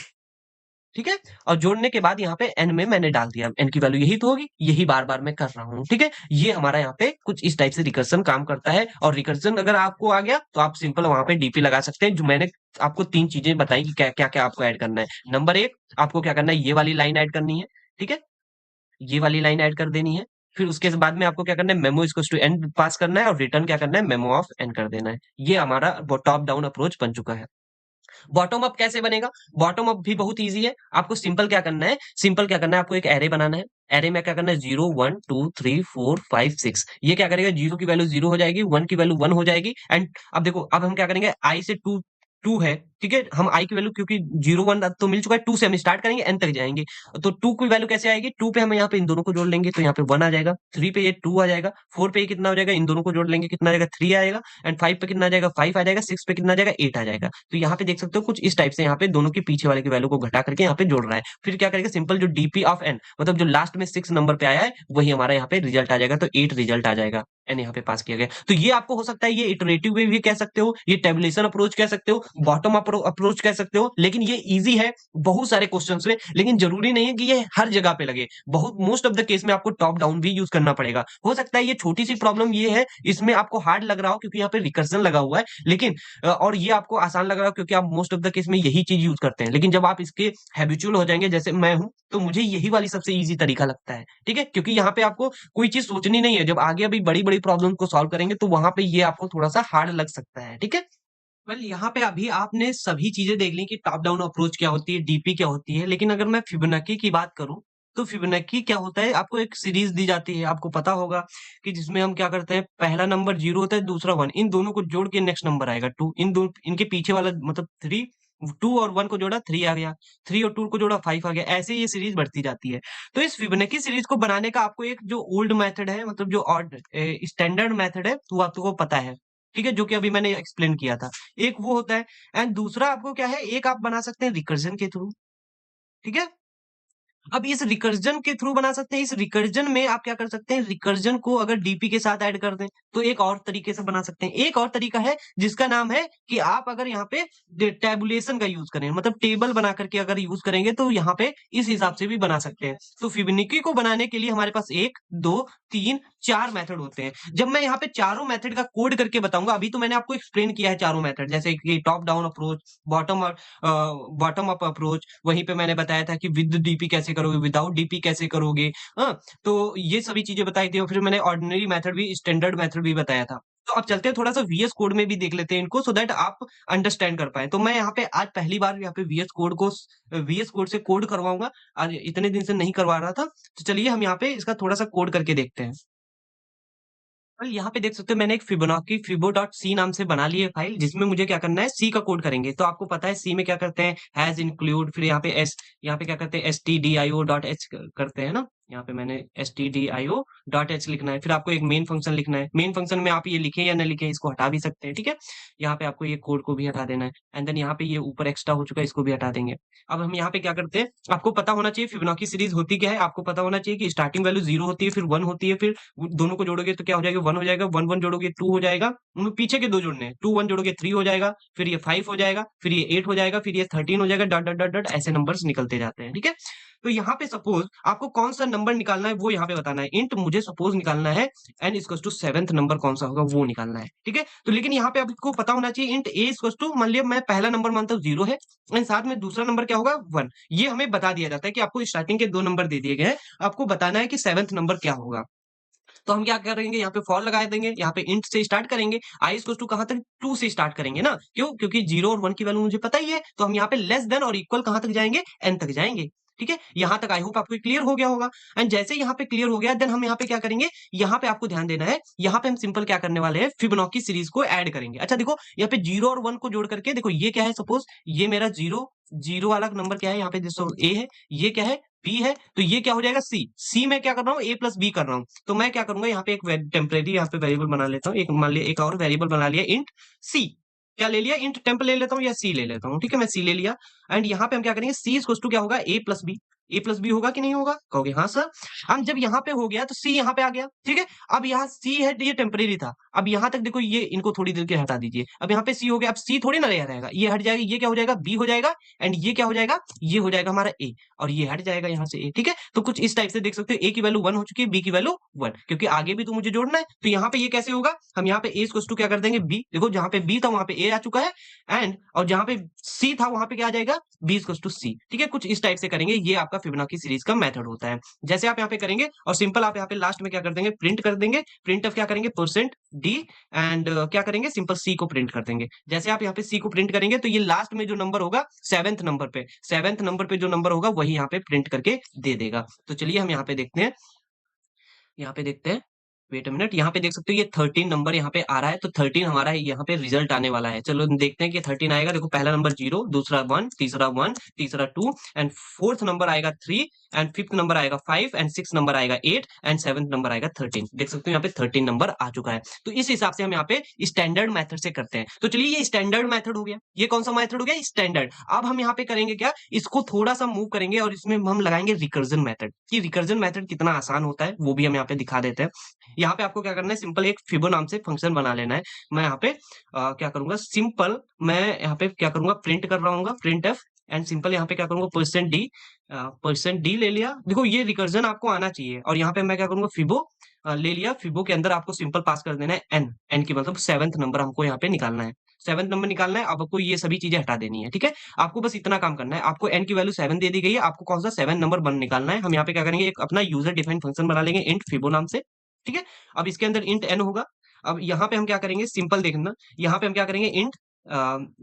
ठीक है। और जोड़ने के बाद यहाँ पे एन में मैंने डाल दिया, एन की वैल्यू यही तो होगी, यही बार बार मैं कर रहा हूँ, ठीक है। ये हमारा यहाँ पे कुछ इस टाइप से रिकर्सन काम करता है। और रिकर्सन अगर आपको आ गया तो आप सिंपल वहां पे डीपी लगा सकते हैं, जो मैंने आपको तीन चीजें बताई कि क्या क्या क्या आपको ऐड करना है। नंबर एक, आपको क्या करना है, ये वाली लाइन ऐड करनी है, ठीक है, ये वाली लाइन ऐड कर देनी है। फिर उसके बाद में आपको क्या करना है, मेमो इसको टू एन पास करना है और रिटर्न क्या करना है, मेमो ऑफ एन कर देना है। ये हमारा टॉप डाउन अप्रोच बन चुका है। बॉटम अप कैसे बनेगा, बॉटम अप भी बहुत ईजी है। आपको सिंपल क्या करना है, सिंपल क्या करना है, आपको एक एरे बनाना है। एरे में क्या करना है, zero one two three four five six, ये क्या करेगा, जीरो की वैल्यू जीरो हो जाएगी, वन की वैल्यू वन हो जाएगी, एंड अब देखो अब हम क्या करेंगे, आई से टू, टू है, ठीक है, हम आई की वैल्यू क्योंकि जीरो वन तो मिल चुका है, टू से हम स्टार्ट करेंगे एन तक जाएंगे। तो टू की वैल्यू कैसे आएगी, टू पे हम यहाँ पे इन दोनों को जोड़ लेंगे तो यहाँ पे वन आ जाएगा, थ्री पे ये टू आ जाएगा, फोर पे ये कितना हो जाएगा, इन दोनों को जोड़ लेंगे कितना आ जाएगा, थ्री आएगा, एंड फाइव पे कितना आ जाएगा, फाइव आ जाएगा, सिक्स पे कितना आ जाएगा, एट आ जाएगा। तो यहाँ पे देख सकते हो कुछ इस टाइप से यहाँ पे दोनों के पीछे वाले की वैल्यू को घटा करके यहाँ पे जोड़ रहा है। फिर क्या करेगा, सिंपल जो डीपी ऑफ एन, मतलब जो लास्ट में सिक्स नंबर पे आया है वही हमारा यहाँ पे रिजल्ट आ जाएगा, तो एट रिजल्ट आ जाएगा, एन यहाँ पे पास किया गया। तो ये आपको हो सकता है, ये इटरेटिव वे भी कह सकते हो, ये टेबुलेशन अप्रोच कह सकते हो, बॉटम अप्रोच कह सकते हो, लेकिन ये इजी है बहुत सारे क्वेश्चन में। लेकिन जरूरी नहीं है कि ये हर जगह पे लगे, बहुत मोस्ट ऑफ द केस में आपको टॉप डाउन भी यूज करना पड़ेगा। हो सकता है ये छोटी सी प्रॉब्लम ये है, इसमें आपको हार्ड लग रहा हो क्योंकि यहाँ पे रिकर्सन लगा हुआ है, लेकिन और ये आपको आसान लग रहा हो क्योंकि आप मोस्ट ऑफ द केस में यही चीज यूज करते हैं। लेकिन जब आप इसके हैबिचुअल हो जाएंगे, जैसे मैं हूं, तो मुझे यही वाली सबसे इजी तरीका लगता है, ठीक है, क्योंकि यहाँ पे आपको कोई चीज सोचनी नहीं है। जब आगे अभी बड़ी बड़ी प्रॉब्लम को सॉल्व करेंगे तो वहां पे ये आपको थोड़ा सा हार्ड लग सकता है, ठीक है। वेल यहाँ पे अभी आपने सभी चीजें देख ली कि टॉप डाउन अप्रोच क्या होती है, डीपी क्या होती है, लेकिन अगर मैं फिबोनाची की बात करूं तो फिबोनाची क्या होता है, आपको एक सीरीज दी जाती है, आपको पता होगा कि जिसमें हम क्या करते हैं, पहला नंबर 0 होता है, दूसरा 1, इन दोनों को जोड़ के नेक्स्ट नंबर आएगा 2, इनके पीछे वाला मतलब 3, 2 और 1 को जोड़ा 3 आ गया, 3 और 2 को जोड़ा 5 आ गया, ऐसे ही ये सीरीज बढ़ती जाती है। तो इस फिबोनाची सीरीज को बनाने का आपको एक जो ओल्ड मेथड है, मतलब जो स्टैंडर्ड मेथड है, वो आपको पता है, ठीक है, जो कि अभी मैंने एक्सप्लेन किया था। एक वो होता है, एंड दूसरा आपको क्या है, एक आप बना सकते हैं रिकर्जन के थ्रू, ठीक है। अब इस रिकर्जन के थ्रू बना सकते हैं। इस रिकर्जन में आप क्या कर सकते हैं, रिकर्जन को अगर डीपी के साथ ऐड कर दें तो एक और तरीके से बना सकते हैं। एक और तरीका है जिसका नाम है कि आप अगर यहाँ पे टेबुलेशन का यूज करें, मतलब टेबल बना करके अगर यूज करेंगे तो यहाँ पे इस हिसाब से भी बना सकते हैं। तो फिबोनाची को बनाने के लिए हमारे पास 1, 2, 3, 4 मेथड होते हैं। जब मैं यहाँ पे चारों मेथड का कोड करके बताऊंगा, अभी तो मैंने आपको एक्सप्लेन किया है चारों मेथड, जैसे कि top down approach, bottom up approach, वहीं पे मैंने बताया था कि विद डीपी कैसे करोगे, विदाउट डीपी कैसे करोगे, हाँ, तो ये सभी चीजें बताई थी। और फिर मैंने ऑर्डिनरी मेथड भी, स्टैंडर्ड मेथड भी बताया था। तो अब चलते हैं थोड़ा सा वीएस कोड में भी देख लेते हैं इनको, सो दैट आप अंडरस्टैंड कर पाए। तो मैं यहाँ पे आज पहली बार यहाँ पे वीएस कोड से कोड करवाऊंगा। आज इतने दिन से नहीं करवा रहा था, तो चलिए हम यहाँ पे इसका थोड़ा सा कोड करके देखते हैं। और यहाँ पे देख सकते हो मैंने एक फिबोनाची fibo.c नाम से बना ली है फाइल, जिसमें मुझे क्या करना है, सी का कोड करेंगे। तो आपको पता है सी में क्या करते हैं, हैज इंक्लूड, फिर यहाँ पे क्या करते हैं, stdio.h करते हैं ना। यहाँ पे मैंने stdio.h लिखना है, फिर आपको एक मेन फंक्शन लिखना है। मेन फंक्शन में आप ये लिखे या न लिखे, इसको हटा भी सकते हैं, ठीक है। यहाँ पे आपको ये कोड को भी हटा देना है, एंड देन यहाँ पे ये ऊपर एक्स्ट्रा हो चुका है, इसको भी हटा देंगे। अब हम यहाँ पे क्या करते हैं, आपको पता होना चाहिए फिबोनाची सीरीज होती क्या है। आपको पता होना चाहिए कि स्टार्टिंग वैल्यू 0 होती है, फिर 1 होती है, फिर वो दोनों को जोड़ोगे तो क्या हो जाएगा, 1 हो जाएगा, 1 1 जोड़ोगे 2 हो जाएगा, उनमें पीछे के 2 जोड़ने हैं, 2 1 जोड़ोगे 3 हो जाएगा, फिर ये 5 हो जाएगा, फिर ये 8 हो जाएगा, फिर ये 13 हो जाएगा, डॉट डॉट डॉट डॉट ऐसे नंबर्स निकलते जाते हैं, ठीक है। तो यहाँ पे सपोज आपको कौन सा नंबर निकालना है वो यहाँ पे बताना है। इंट मुझे सपोज निकालना है n equal to 7th number कौन सा होगा वो निकालना है, ठीक है। तो लेकिन यहाँ पे आपको पता होना चाहिए इंट a इक्वल टू, मान लिया मैं पहला नंबर मानता हूँ 0 है, एंड साथ में दूसरा नंबर क्या होगा 1। ये हमें बता दिया जाता है कि आपको स्टार्टिंग के 2 नंबर दे दिए गए हैं, आपको बताना है कि 7th नंबर क्या होगा। तो हम क्या करेंगे, यहाँ पे फॉर लगा देंगे, यहाँ पे इंट से स्टार्ट करेंगे, आई इक्वल टू कहां तक, 2 से स्टार्ट करेंगे ना, क्यों, क्योंकि 0 और 1 की वैल्यू मुझे पता ही है। तो हम यहाँ पे लेस देन और इक्वल कहां तक जाएंगे, एन तक जाएंगे, ठीक है। यहाँ तक आई होप आपको क्लियर हो गया होगा। एंड जैसे यहाँ पे क्लियर हो गया, देन हम यहाँ पे क्या करेंगे, यहाँ पे आपको ध्यान देना है, यहाँ पे हम सिंपल क्या करने वाले हैं, फिबोनाची सीरीज को ऐड करेंगे। अच्छा देखो, यहाँ पे 0 और 1 को जोड़ करके देखो, ये क्या है, सपोज ये मेरा 0 0 वाला नंबर क्या है, यहाँ पे जैसे ए है, ये क्या है, बी है, तो ये क्या हो जाएगा, सी। सी में क्या कर रहा हूँ, ए प्लस बी कर रहा हूँ। तो मैं क्या करूंगा, यहाँ पे एक टेम्परेरी यहाँ पे वेरिएबल बना लेता हूँ, एक मान लिया एक और वेरिएबल बना लिया इंट सी। क्या ले लिया, इंट टेम्प ले लेता हूँ या सी ले लेता हूँ, ठीक है, मैं सी ले लिया। एंड यहाँ पे हम क्या करेंगे, सी इक्वल टू क्या होगा, ए प्लस बी। ए प्लस बी होगा कि नहीं होगा, कहोगे हाँ सर। हम जब यहाँ पे हो गया तो सी यहाँ पे आ गया, ठीक है। अब यहाँ सी है, ये टेम्परेरी था। अब यहाँ तक देखो, ये इनको थोड़ी देर के हटा दीजिए। अब यहाँ पे सी हो गया, अब सी थोड़ी ना रहेगा, ये हट जाएगा, ये क्या हो जाएगा, बी हो जाएगा, एंड ये क्या हो जाएगा, ये हो जाएगा हमारा ए, और ये हट जाएगा यहाँ से ए, ठीक है। तो कुछ इस टाइप से देख सकते हो, ए की वैल्यू 1 हो चुकी है, बी की वैल्यू 1, क्योंकि आगे भी तो मुझे जोड़ना है। तो यहाँ पे ये कैसे होगा, हम यहाँ पे ए इक्वल टू क्या कर देंगे, बी। देखो जहां पे बी था वहां पे ए आ चुका है, एंड और जहां पे सी था वहां पे क्या आ जाएगा, बी इक्वल टू सी, ठीक है। कुछ इस टाइप से करेंगे, ये आपका फिबोनाची सीरीज का मेथड होता है। जैसे आप यहाँ पे करेंगे, और सिंपल आप यहाँ पे लास्ट में क्या कर देंगे, प्रिंट कर देंगे। प्रिंट ऑफ क्या करेंगे, परसेंट डी, एंड क्या करेंगे, सिंपल सी को प्रिंट कर देंगे। जैसे आप यहाँ पे सी को प्रिंट करेंगे तो ये लास्ट में जो नंबर होगा, 7th नंबर पे जो नंबर होगा वही यहाँ पे प्रिंट करके दे देगा। तो चलिए हम यहाँ पे देखते हैं, यहाँ पे देखते हैं, वेट अ मिनट, यहाँ पे देख सकते हो ये 13 नंबर यहाँ पे आ रहा है। तो 13 हमारा यहाँ पे रिजल्ट आने वाला है। चलो देखते हैं कि 13 आएगा। देखो पहला नंबर 0, दूसरा 1, तीसरा 1, तीसरा 2, एंड फोर्थ नंबर आएगा 3, एंड फिफ्थ नंबर आएगा 5, एंड सिक्स नंबर आएगा 8, एंड सेवंथ नंबर आएगा 13। देख सकते हो यहाँ पे 13 नंबर आ चुका है। तो इस हिसाब से हम यहाँ पे स्टैंडर्ड मेथड से करते हैं। तो चलिए ये स्टैंडर्ड मेथड हो गया। ये कौन सा मेथड हो गया, स्टैंडर्ड। अब हम यहाँ पे करेंगे क्या, इसको थोड़ा सा मूव करेंगे और इसमें हम लगाएंगे रिकर्जन मेथड। कि रिकर्जन मेथड कितना आसान होता है वो भी हम यहाँ पे दिखा देते हैं। यहाँ पे आपको क्या करना है, सिंपल एक फिबो नाम से फंक्शन बना लेना है। मैं यहाँ पे क्या करूंगा, सिंपल मैं यहाँ पे क्या करूंगा, प्रिंट कर रहा हूँ, प्रिंट एफ, एंड सिंपल यहाँ पे क्या करूंगा, परसेंट डी ले लिया। देखो ये रिकर्जन आपको आना चाहिए। और यहाँ पे मैं क्या करूंगा, फिबो ले लिया। फिबो के अंदर आपको सिंपल पास कर देना है एन। एन की मतलब 7th नंबर हमको यहाँ पे निकालना है। 7th नंबर निकालना है। अब आपको ये सभी चीजें हटा देनी है, ठीक है। आपको बस इतना काम करना है। आपको एन की वैल्यू 7 दे दी गई है, आपको कौन सा 7 नंबर बन निकालना है। हम यहाँ पे क्या करेंगे, एक अपना यूजर डिफाइंड फंक्शन बना लेंगे इंट फिबो नाम से, ठीक है। अब इसके अंदर इंट एन होगा। अब यहाँ पे हम क्या करेंगे, सिंपल देखना, यहाँ पे हम क्या करेंगे, इंट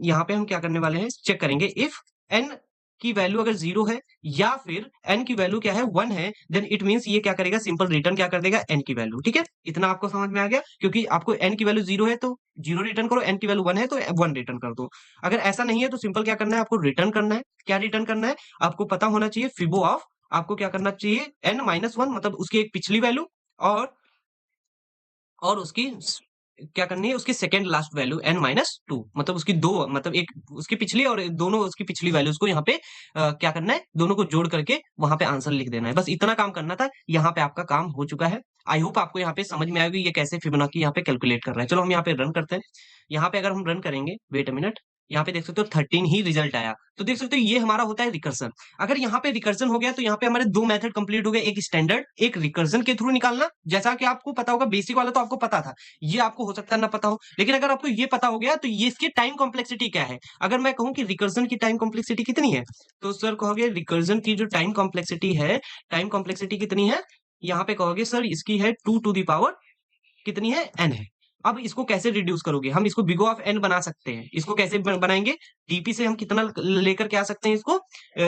यहाँ पे हम क्या करने वाले हैं, चेक करेंगे इफ एन की वैल्यू अगर 0 है या फिर n की वैल्यू क्या है 1 है, देन इट मींस ये क्या करेगा, सिंपल रिटर्न क्या कर देगा, n की वैल्यू। ठीक है, इतना आपको समझ में आ गया? क्योंकि आपको n की वैल्यू 0 है तो 0 रिटर्न करो, n की वैल्यू 1 है तो 1 रिटर्न कर दो। अगर ऐसा नहीं है तो सिंपल क्या करना है, आपको रिटर्न करना है। क्या रिटर्न करना है? आपको पता होना चाहिए फिबो ऑफ, आपको क्या करना चाहिए, n माइनस 1 मतलब उसकी एक पिछली वैल्यू और उसकी क्या करनी है, उसकी second last value n minus 2 मतलब उसकी दो, मतलब एक उसकी पिछली और दोनों उसकी पिछली वैल्यूज को यहाँ पे क्या करना है, दोनों को जोड़ करके वहां पे आंसर लिख देना है। बस इतना काम करना था, यहाँ पे आपका काम हो चुका है। आई होप आपको यहाँ पे समझ में आएगी ये कैसे फिबोनाची यहाँ पे कैलकुलेट कर रहा है। चलो हम यहाँ पे रन करते हैं। यहाँ पे अगर हम रन करेंगे, वेट अ मिनट, यहाँ पे देख सकते हो 13 ही रिजल्ट आया। तो देख सकते हो ये हमारा होता है रिकर्सन। अगर यहाँ पे रिकर्सन हो गया तो यहाँ पे हमारे दो मेथड कंप्लीट हो गए, एक स्टैंडर्ड, एक रिकर्सन के थ्रू निकालना। जैसा कि आपको पता होगा, बेसिक वाला तो आपको पता था, ये आपको हो सकता है ना पता हो, लेकिन अगर आपको ये पता हो गया तो ये इसकी टाइम कॉम्प्लेक्सिटी क्या है। अगर मैं कहूं कि रिकर्जन की टाइम कॉम्प्लेक्सिटी कितनी है, तो सर कहोगे रिकर्जन की जो टाइम कॉम्प्लेक्सिटी है, टाइम कॉम्प्लेक्सिटी कितनी है, यहाँ पे कहोगे सर इसकी है 2 टू दी पावर कितनी है, n है। अब इसको कैसे रिड्यूस करोगे, हम इसको बिग ऑफ n बना सकते हैं। इसको कैसे बनाएंगे, डीपी से हम कितना लेकर के आ सकते हैं, इसको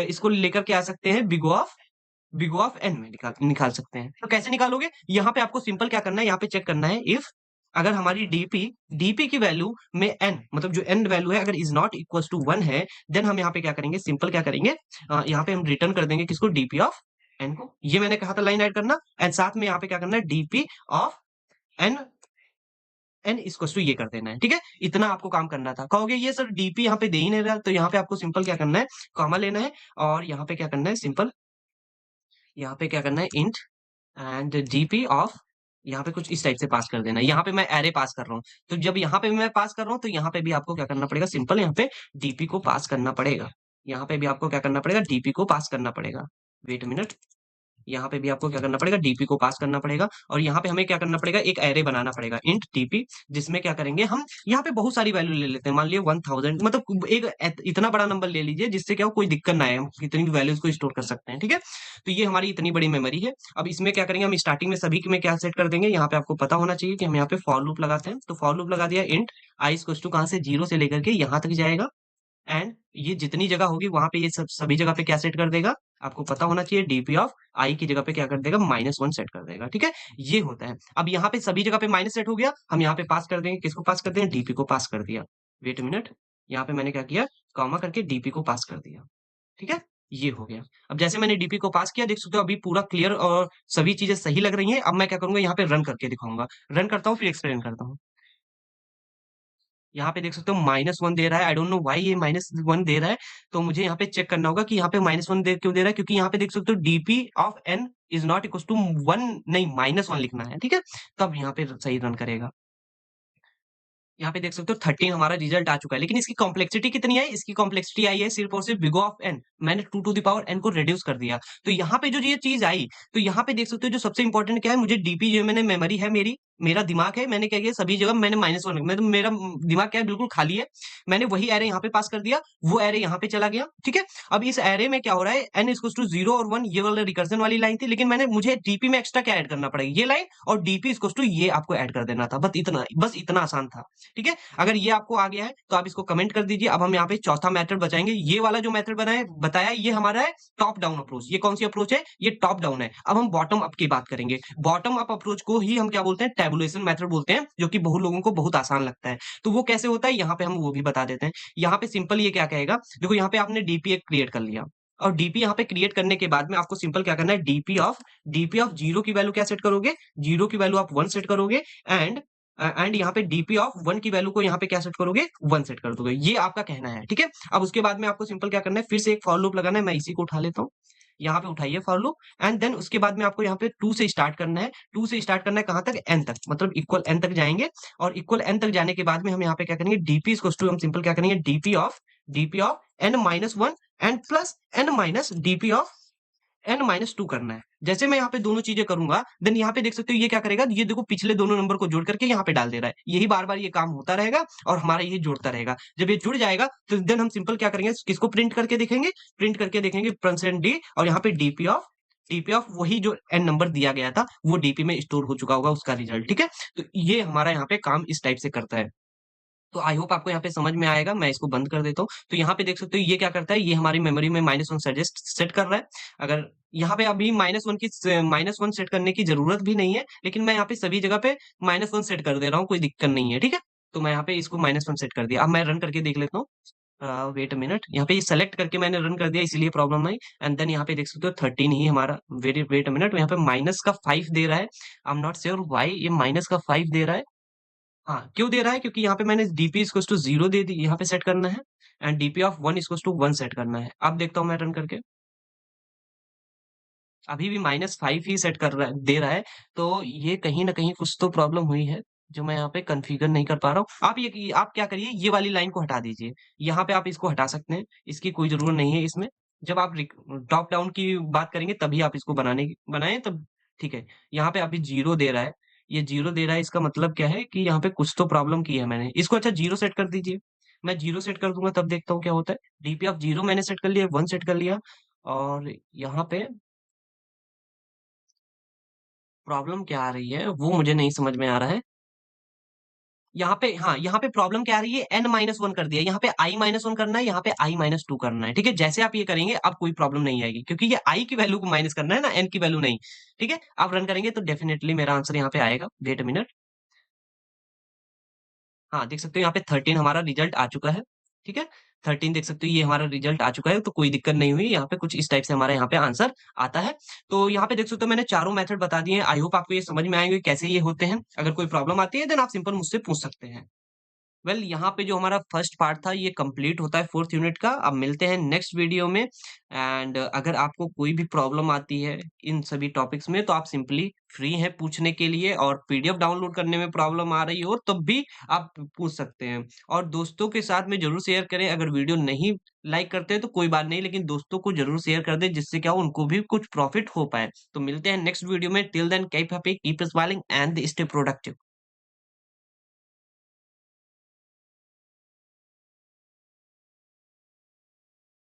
इसको लेकर के आ सकते हैं बिग ऑफ एन में निकाल निकाल सकते हैं। तो कैसे निकालोगे, यहाँ पे आपको सिंपल क्या करना है, यहाँ पे चेक करना है इफ अगर हमारी डीपी की वैल्यू में एन मतलब जो एन वैल्यू है अगर इज नॉट इक्वल टू 1 है, देन हम यहाँ पे क्या करेंगे, सिंपल क्या करेंगे, यहाँ पे हम रिटर्न कर देंगे किसको, डीपी ऑफ एन को। ये मैंने कहा था लाइन ऐड करना, एंड साथ में यहाँ पे क्या करना है, DP of n n equal to ये कर देना है। ठीक है, इतना आपको काम करना था। कहोगे ये सर डीपी यहाँ पे दे ही नहीं रहा, तो यहाँ पे आपको सिंपल क्या करना है, कॉमा लेना है और यहाँ पे क्या करना है, सिंपल यहाँ पे क्या करना है, इंट एंड डीपी ऑफ, यहाँ पे कुछ इस टाइप से पास कर देना है। यहाँ पे मैं एरे पास कर रहा हूँ, तो जब यहाँ पे भी मैं पास कर रहा हूँ तो यहाँ पे भी आपको क्या करना पड़ेगा, सिंपल यहाँ पे डीपी को पास करना पड़ेगा। यहाँ पे भी आपको क्या करना पड़ेगा, डीपी को पास करना पड़ेगा। वेट मिनट, यहाँ पे भी आपको क्या करना पड़ेगा, डीपी को पास करना पड़ेगा और यहाँ पे हमें क्या करना पड़ेगा, एक एरे बनाना पड़ेगा, इंट डीपी, जिसमें क्या करेंगे हम, यहाँ पे बहुत सारी वैल्यू ले लेते हैं, मान लिया 1000, मतलब एक इतना बड़ा नंबर ले लीजिए जिससे क्या हो, कोई दिक्कत ना आए, हम इतनी वैल्यूज को स्टोर कर सकते हैं। ठीक है, तो ये हमारी इतनी बड़ी मेमोरी है। अब इसमें क्या करेंगे, हम स्टार्टिंग में सभी में क्या सेट कर देंगे, यहाँ पे आपको पता होना चाहिए कि हम यहाँ पे फॉर लूप लगाते हैं। तो फॉर लूप लगा दिया, इंट आई इक्वल टू कहाँ से, 0 से लेकर के यहाँ तक जाएगा, एंड ये जितनी जगह होगी वहां पे ये सब सभी जगह पे क्या सेट कर देगा, आपको पता होना चाहिए, डीपी ऑफ आई की जगह पे क्या कर देगा, -1 सेट कर देगा। ठीक है, ये होता है। अब यहाँ पे सभी जगह पे माइनस सेट हो गया, हम यहाँ पे पास कर देंगे, किसको पास कर देंगे, डीपी को पास कर दिया। वेट मिनट, यहाँ पे मैंने क्या किया, कॉमा करके डीपी को पास कर दिया। ठीक है, ये हो गया। अब जैसे मैंने डीपी को पास किया, देख सकते हो अभी पूरा क्लियर और सभी चीजें सही लग रही हैं। अब मैं क्या करूंगा, यहाँ पे रन करके दिखाऊंगा, रन करता हूँ फिर एक्सप्लेन करता हूँ। यहाँ पे देख सकते हो -1 दे रहा है, आई डोंट नो व्हाई ये -1 दे रहा है। तो मुझे यहाँ पे चेक करना होगा कि यहाँ पे -1 दे क्यों दे रहा है, क्योंकि यहाँ पे देख सकते हो DP of n is not equal to 1, नहीं -1 लिखना है। ठीक है, तब यहाँ पे सही रन करेगा। यहाँ पे देख सकते हो 13 हमारा रिजल्ट आ चुका है, लेकिन इसकी कॉम्प्लेक्सिटी कितनी आई, इसकी कॉम्प्लेक्सिटी आई है सिर्फ और सिर्फ बिग ऑफ एन, मैंने 2 टू द पावर एन को रिड्यूस कर दिया। तो यहाँ पे जो ये चीज आई, तो यहाँ पे देख सकते हो जो सबसे इंपॉर्टेंट क्या है, मुझे डीपी जो मैंने मेमोरी है मेरी, मेरा दिमाग है, मैंने क्या किया सभी जगह मैंने -1, मैं तो मेरा दिमाग क्या है, बिल्कुल खाली है। मैंने वही एरे यहाँ पे पास कर दिया, वो एरे यहाँ पे चला गया। ठीक है, अब इस एरे में क्या हो रहा है, एन इक्वल टू 0 और 1 ये वाला रिकर्जन वाली लाइन थी, लेकिन मैंने मुझे डीपी में एक्स्ट्रा क्या ऐड करना पड़ेगा, ये लाइन और डीपी इक्वल टू ये आपको ऐड कर देना था। बस इतना आसान था। ठीक है, अगर ये आपको आ गया है तो आप इसको कमेंट कर दीजिए। अब हम यहाँ पे चौथा मेथड बचाएंगे, ये वाला जो मेथड बनाया बताया ये हमारा है टॉप डाउन अप्रोच। ये कौन सी अप्रोच है, ये टॉप डाउन है। अब हम बॉटम अप की बात करेंगे। बॉटम अप अप्रोच को ही हम क्या बोलते हैं, टेबुलेशन मेथड बोलते हैं, जो कि बहुत लोगों को बहुत आसान लगता है। तो वो कैसे होता है, यहाँ पे हम वो भी बता देते हैं। यहाँ पे सिंपल ये क्या कहेगा, देखो यहाँ पे आपने डीपी एक क्रिएट कर लिया और डीपी यहाँ पे क्रिएट करने के बाद में आपको सिंपल क्या करना है, डीपी ऑफ जीरो की वैल्यू क्या सेट करोगे, जीरो की वैल्यू आप 1 सेट करोगे, एंड यहाँ पे डीपी ऑफ 1 की वैल्यू को यहाँ पे क्या सेट करोगे, 1 सेट कर दोगे। ये आपका कहना है। ठीक है, अब उसके बाद में आपको सिंपल क्या करना है, फिर से एक फॉर लूप लगाना है। मैं इसी को उठा लेता हूँ, यहाँ पे उठाइए फॉर लूप, एंड देन उसके बाद में आपको यहाँ पे 2 से स्टार्ट करना है। 2 से स्टार्ट करना है कहाँ तक, n तक, मतलब इक्वल n तक जाएंगे। और इक्वल n तक जाने के बाद में हम यहाँ पे क्या करेंगे, डीपी इक्वल टू हम सिंपल क्या करेंगे, DP of n-1 and plus n-2 करना है। जैसे मैं यहाँ पे दोनों चीजें करूंगा, देन यहाँ पे देख सकते हो ये क्या करेगा, ये देखो पिछले दोनों नंबर को जोड़ करके यहाँ पे डाल दे रहा है। यही बार बार ये काम होता रहेगा और हमारा ये जुड़ता रहेगा। जब ये जुड़ जाएगा तो देन हम सिंपल क्या करेंगे, किसको प्रिंट करके देखेंगे, परसेंट डी, और यहाँ पे डीपी ऑफ वही जो एन नंबर दिया गया था वो डीपी में स्टोर हो चुका होगा उसका रिजल्ट। ठीक है, तो ये हमारा यहाँ पे काम इस टाइप से करता है। तो आई होप आपको यहाँ पे समझ में आएगा। मैं इसको बंद कर देता हूँ। तो यहाँ पे देख सकते हो ये क्या करता है, ये हमारी मेमोरी में -1 सजेस्ट सेट कर रहा है। अगर यहाँ पे अभी -1 सेट करने की ज़रूरत भी नहीं है, लेकिन मैं यहाँ पे सभी जगह पे -1 सेट कर दे रहा हूँ, कोई दिक्कत नहीं है, ठीक है? तो मैं यहाँ पे इसको -1 सेट कर दिया। अब मैं रन करके देख लेता हूँ। वेट अ मिनट, यहाँ पे ये सेलेक्ट करके मैंने रन कर दिया, इसीलिए प्रॉब्लम आई। एंड देन यहाँ पे देख सकते हो 13 ही हमारा, वेट अ मिनट, यहाँ पे माइनस का 5 दे रहा है। I am not sure why ये माइनस का 5 दे रहा है। हाँ, क्यों दे रहा है? क्योंकि यहाँ पे मैंने डीपी इक्वल्स टू 0 दे दी, यहाँ पे सेट करना है, and DP of 1 equals to 1 set करना है। अब देखता हूँ मैं रन करके, अभी भी -5 ही सेट कर रहा है, दे रहा है। तो ये कहीं न कहीं कुछ तो प्रॉब्लम हुई है, जो मैं यहाँ पे कॉन्फ़िगर नहीं कर पा रहा हूँ। आप क्या करिए, ये वाली लाइन को हटा दीजिए। यहाँ पे आप इसको हटा सकते हैं, इसकी कोई ज़रूरत नहीं है इसमें। जब आप टॉप डाउन की बात करेंगे तभी आप इसको बनाएँ तब ठीक है। यहाँ पे अभी 0 दे रहा है, ये 0 दे रहा है, इसका मतलब क्या है कि यहाँ पे कुछ तो प्रॉब्लम की है मैंने। इसको अच्छा 0 सेट कर दीजिए। मैं 0 सेट कर दूँगा तब देखता हूँ क्या होता है। डीपी ऑफ 0 मैंने सेट कर लिया, 1 सेट कर लिया, और यहाँ पे प्रॉब्लम क्या आ रही है, वो मुझे नहीं समझ में आ रहा है। यहाँ पे हाँ, यहाँ पे प्रॉब्लम क्या आ रही है, n-1 कर दिया, यहाँ पे i-1 करना है, यहाँ पे i-2 करना है, ठीक है? जैसे आप ये करेंगे, अब कोई प्रॉब्लम नहीं आएगी, क्योंकि ये i की वैल्यू को माइनस करना है ना, n की वैल्यू नहीं, ठीक है? आप रन करेंगे तो डेफिनिटली मेरा आंसर यहाँ पे आएगा। Wait a minute. हाँ, देख सकते हो यहाँ पे 13 हमारा रिजल्ट आ चुका है, ठीक है? 13 देख सकते हो ये हमारा रिजल्ट आ चुका है, तो कोई दिक्कत नहीं हुई, यहाँ पे कुछ इस टाइप से हमारा यहाँ पे आंसर आता है। तो यहाँ पे देख सकते हो मैंने चारों मेथड बता दिए हैं, आई होप आपको ये समझ में आएँगे कैसे ये होते हैं। अगर कोई प्रॉब्लम आती है देन आप सिंपल मुझसे पूछ सकते हैं। यहाँ पे जो हमारा फर्स्ट पार्ट था ये कंप्लीट होता है 4th यूनिट का। अब मिलते हैं नेक्स्ट वीडियो में, एंड अगर आपको कोई भी प्रॉब्लम आती है इन सभी टॉपिक्स में तो आप सिंपली फ्री हैं पूछने के लिए, और पीडीएफ डाउनलोड करने में प्रॉब्लम आ रही हो तब भी आप पूछ सकते हैं। और दोस्तों के साथ में ज़रूर शेयर करें, अगर वीडियो नहीं लाइक करते हैं तो कोई बात नहीं, लेकिन दोस्तों को ज़रूर शेयर कर दें जिससे क्या हो उनको भी कुछ प्रॉफिट हो पाए। तो मिलते हैं नेक्स्ट वीडियो में, till then keep happy, keep smiling and stay productive.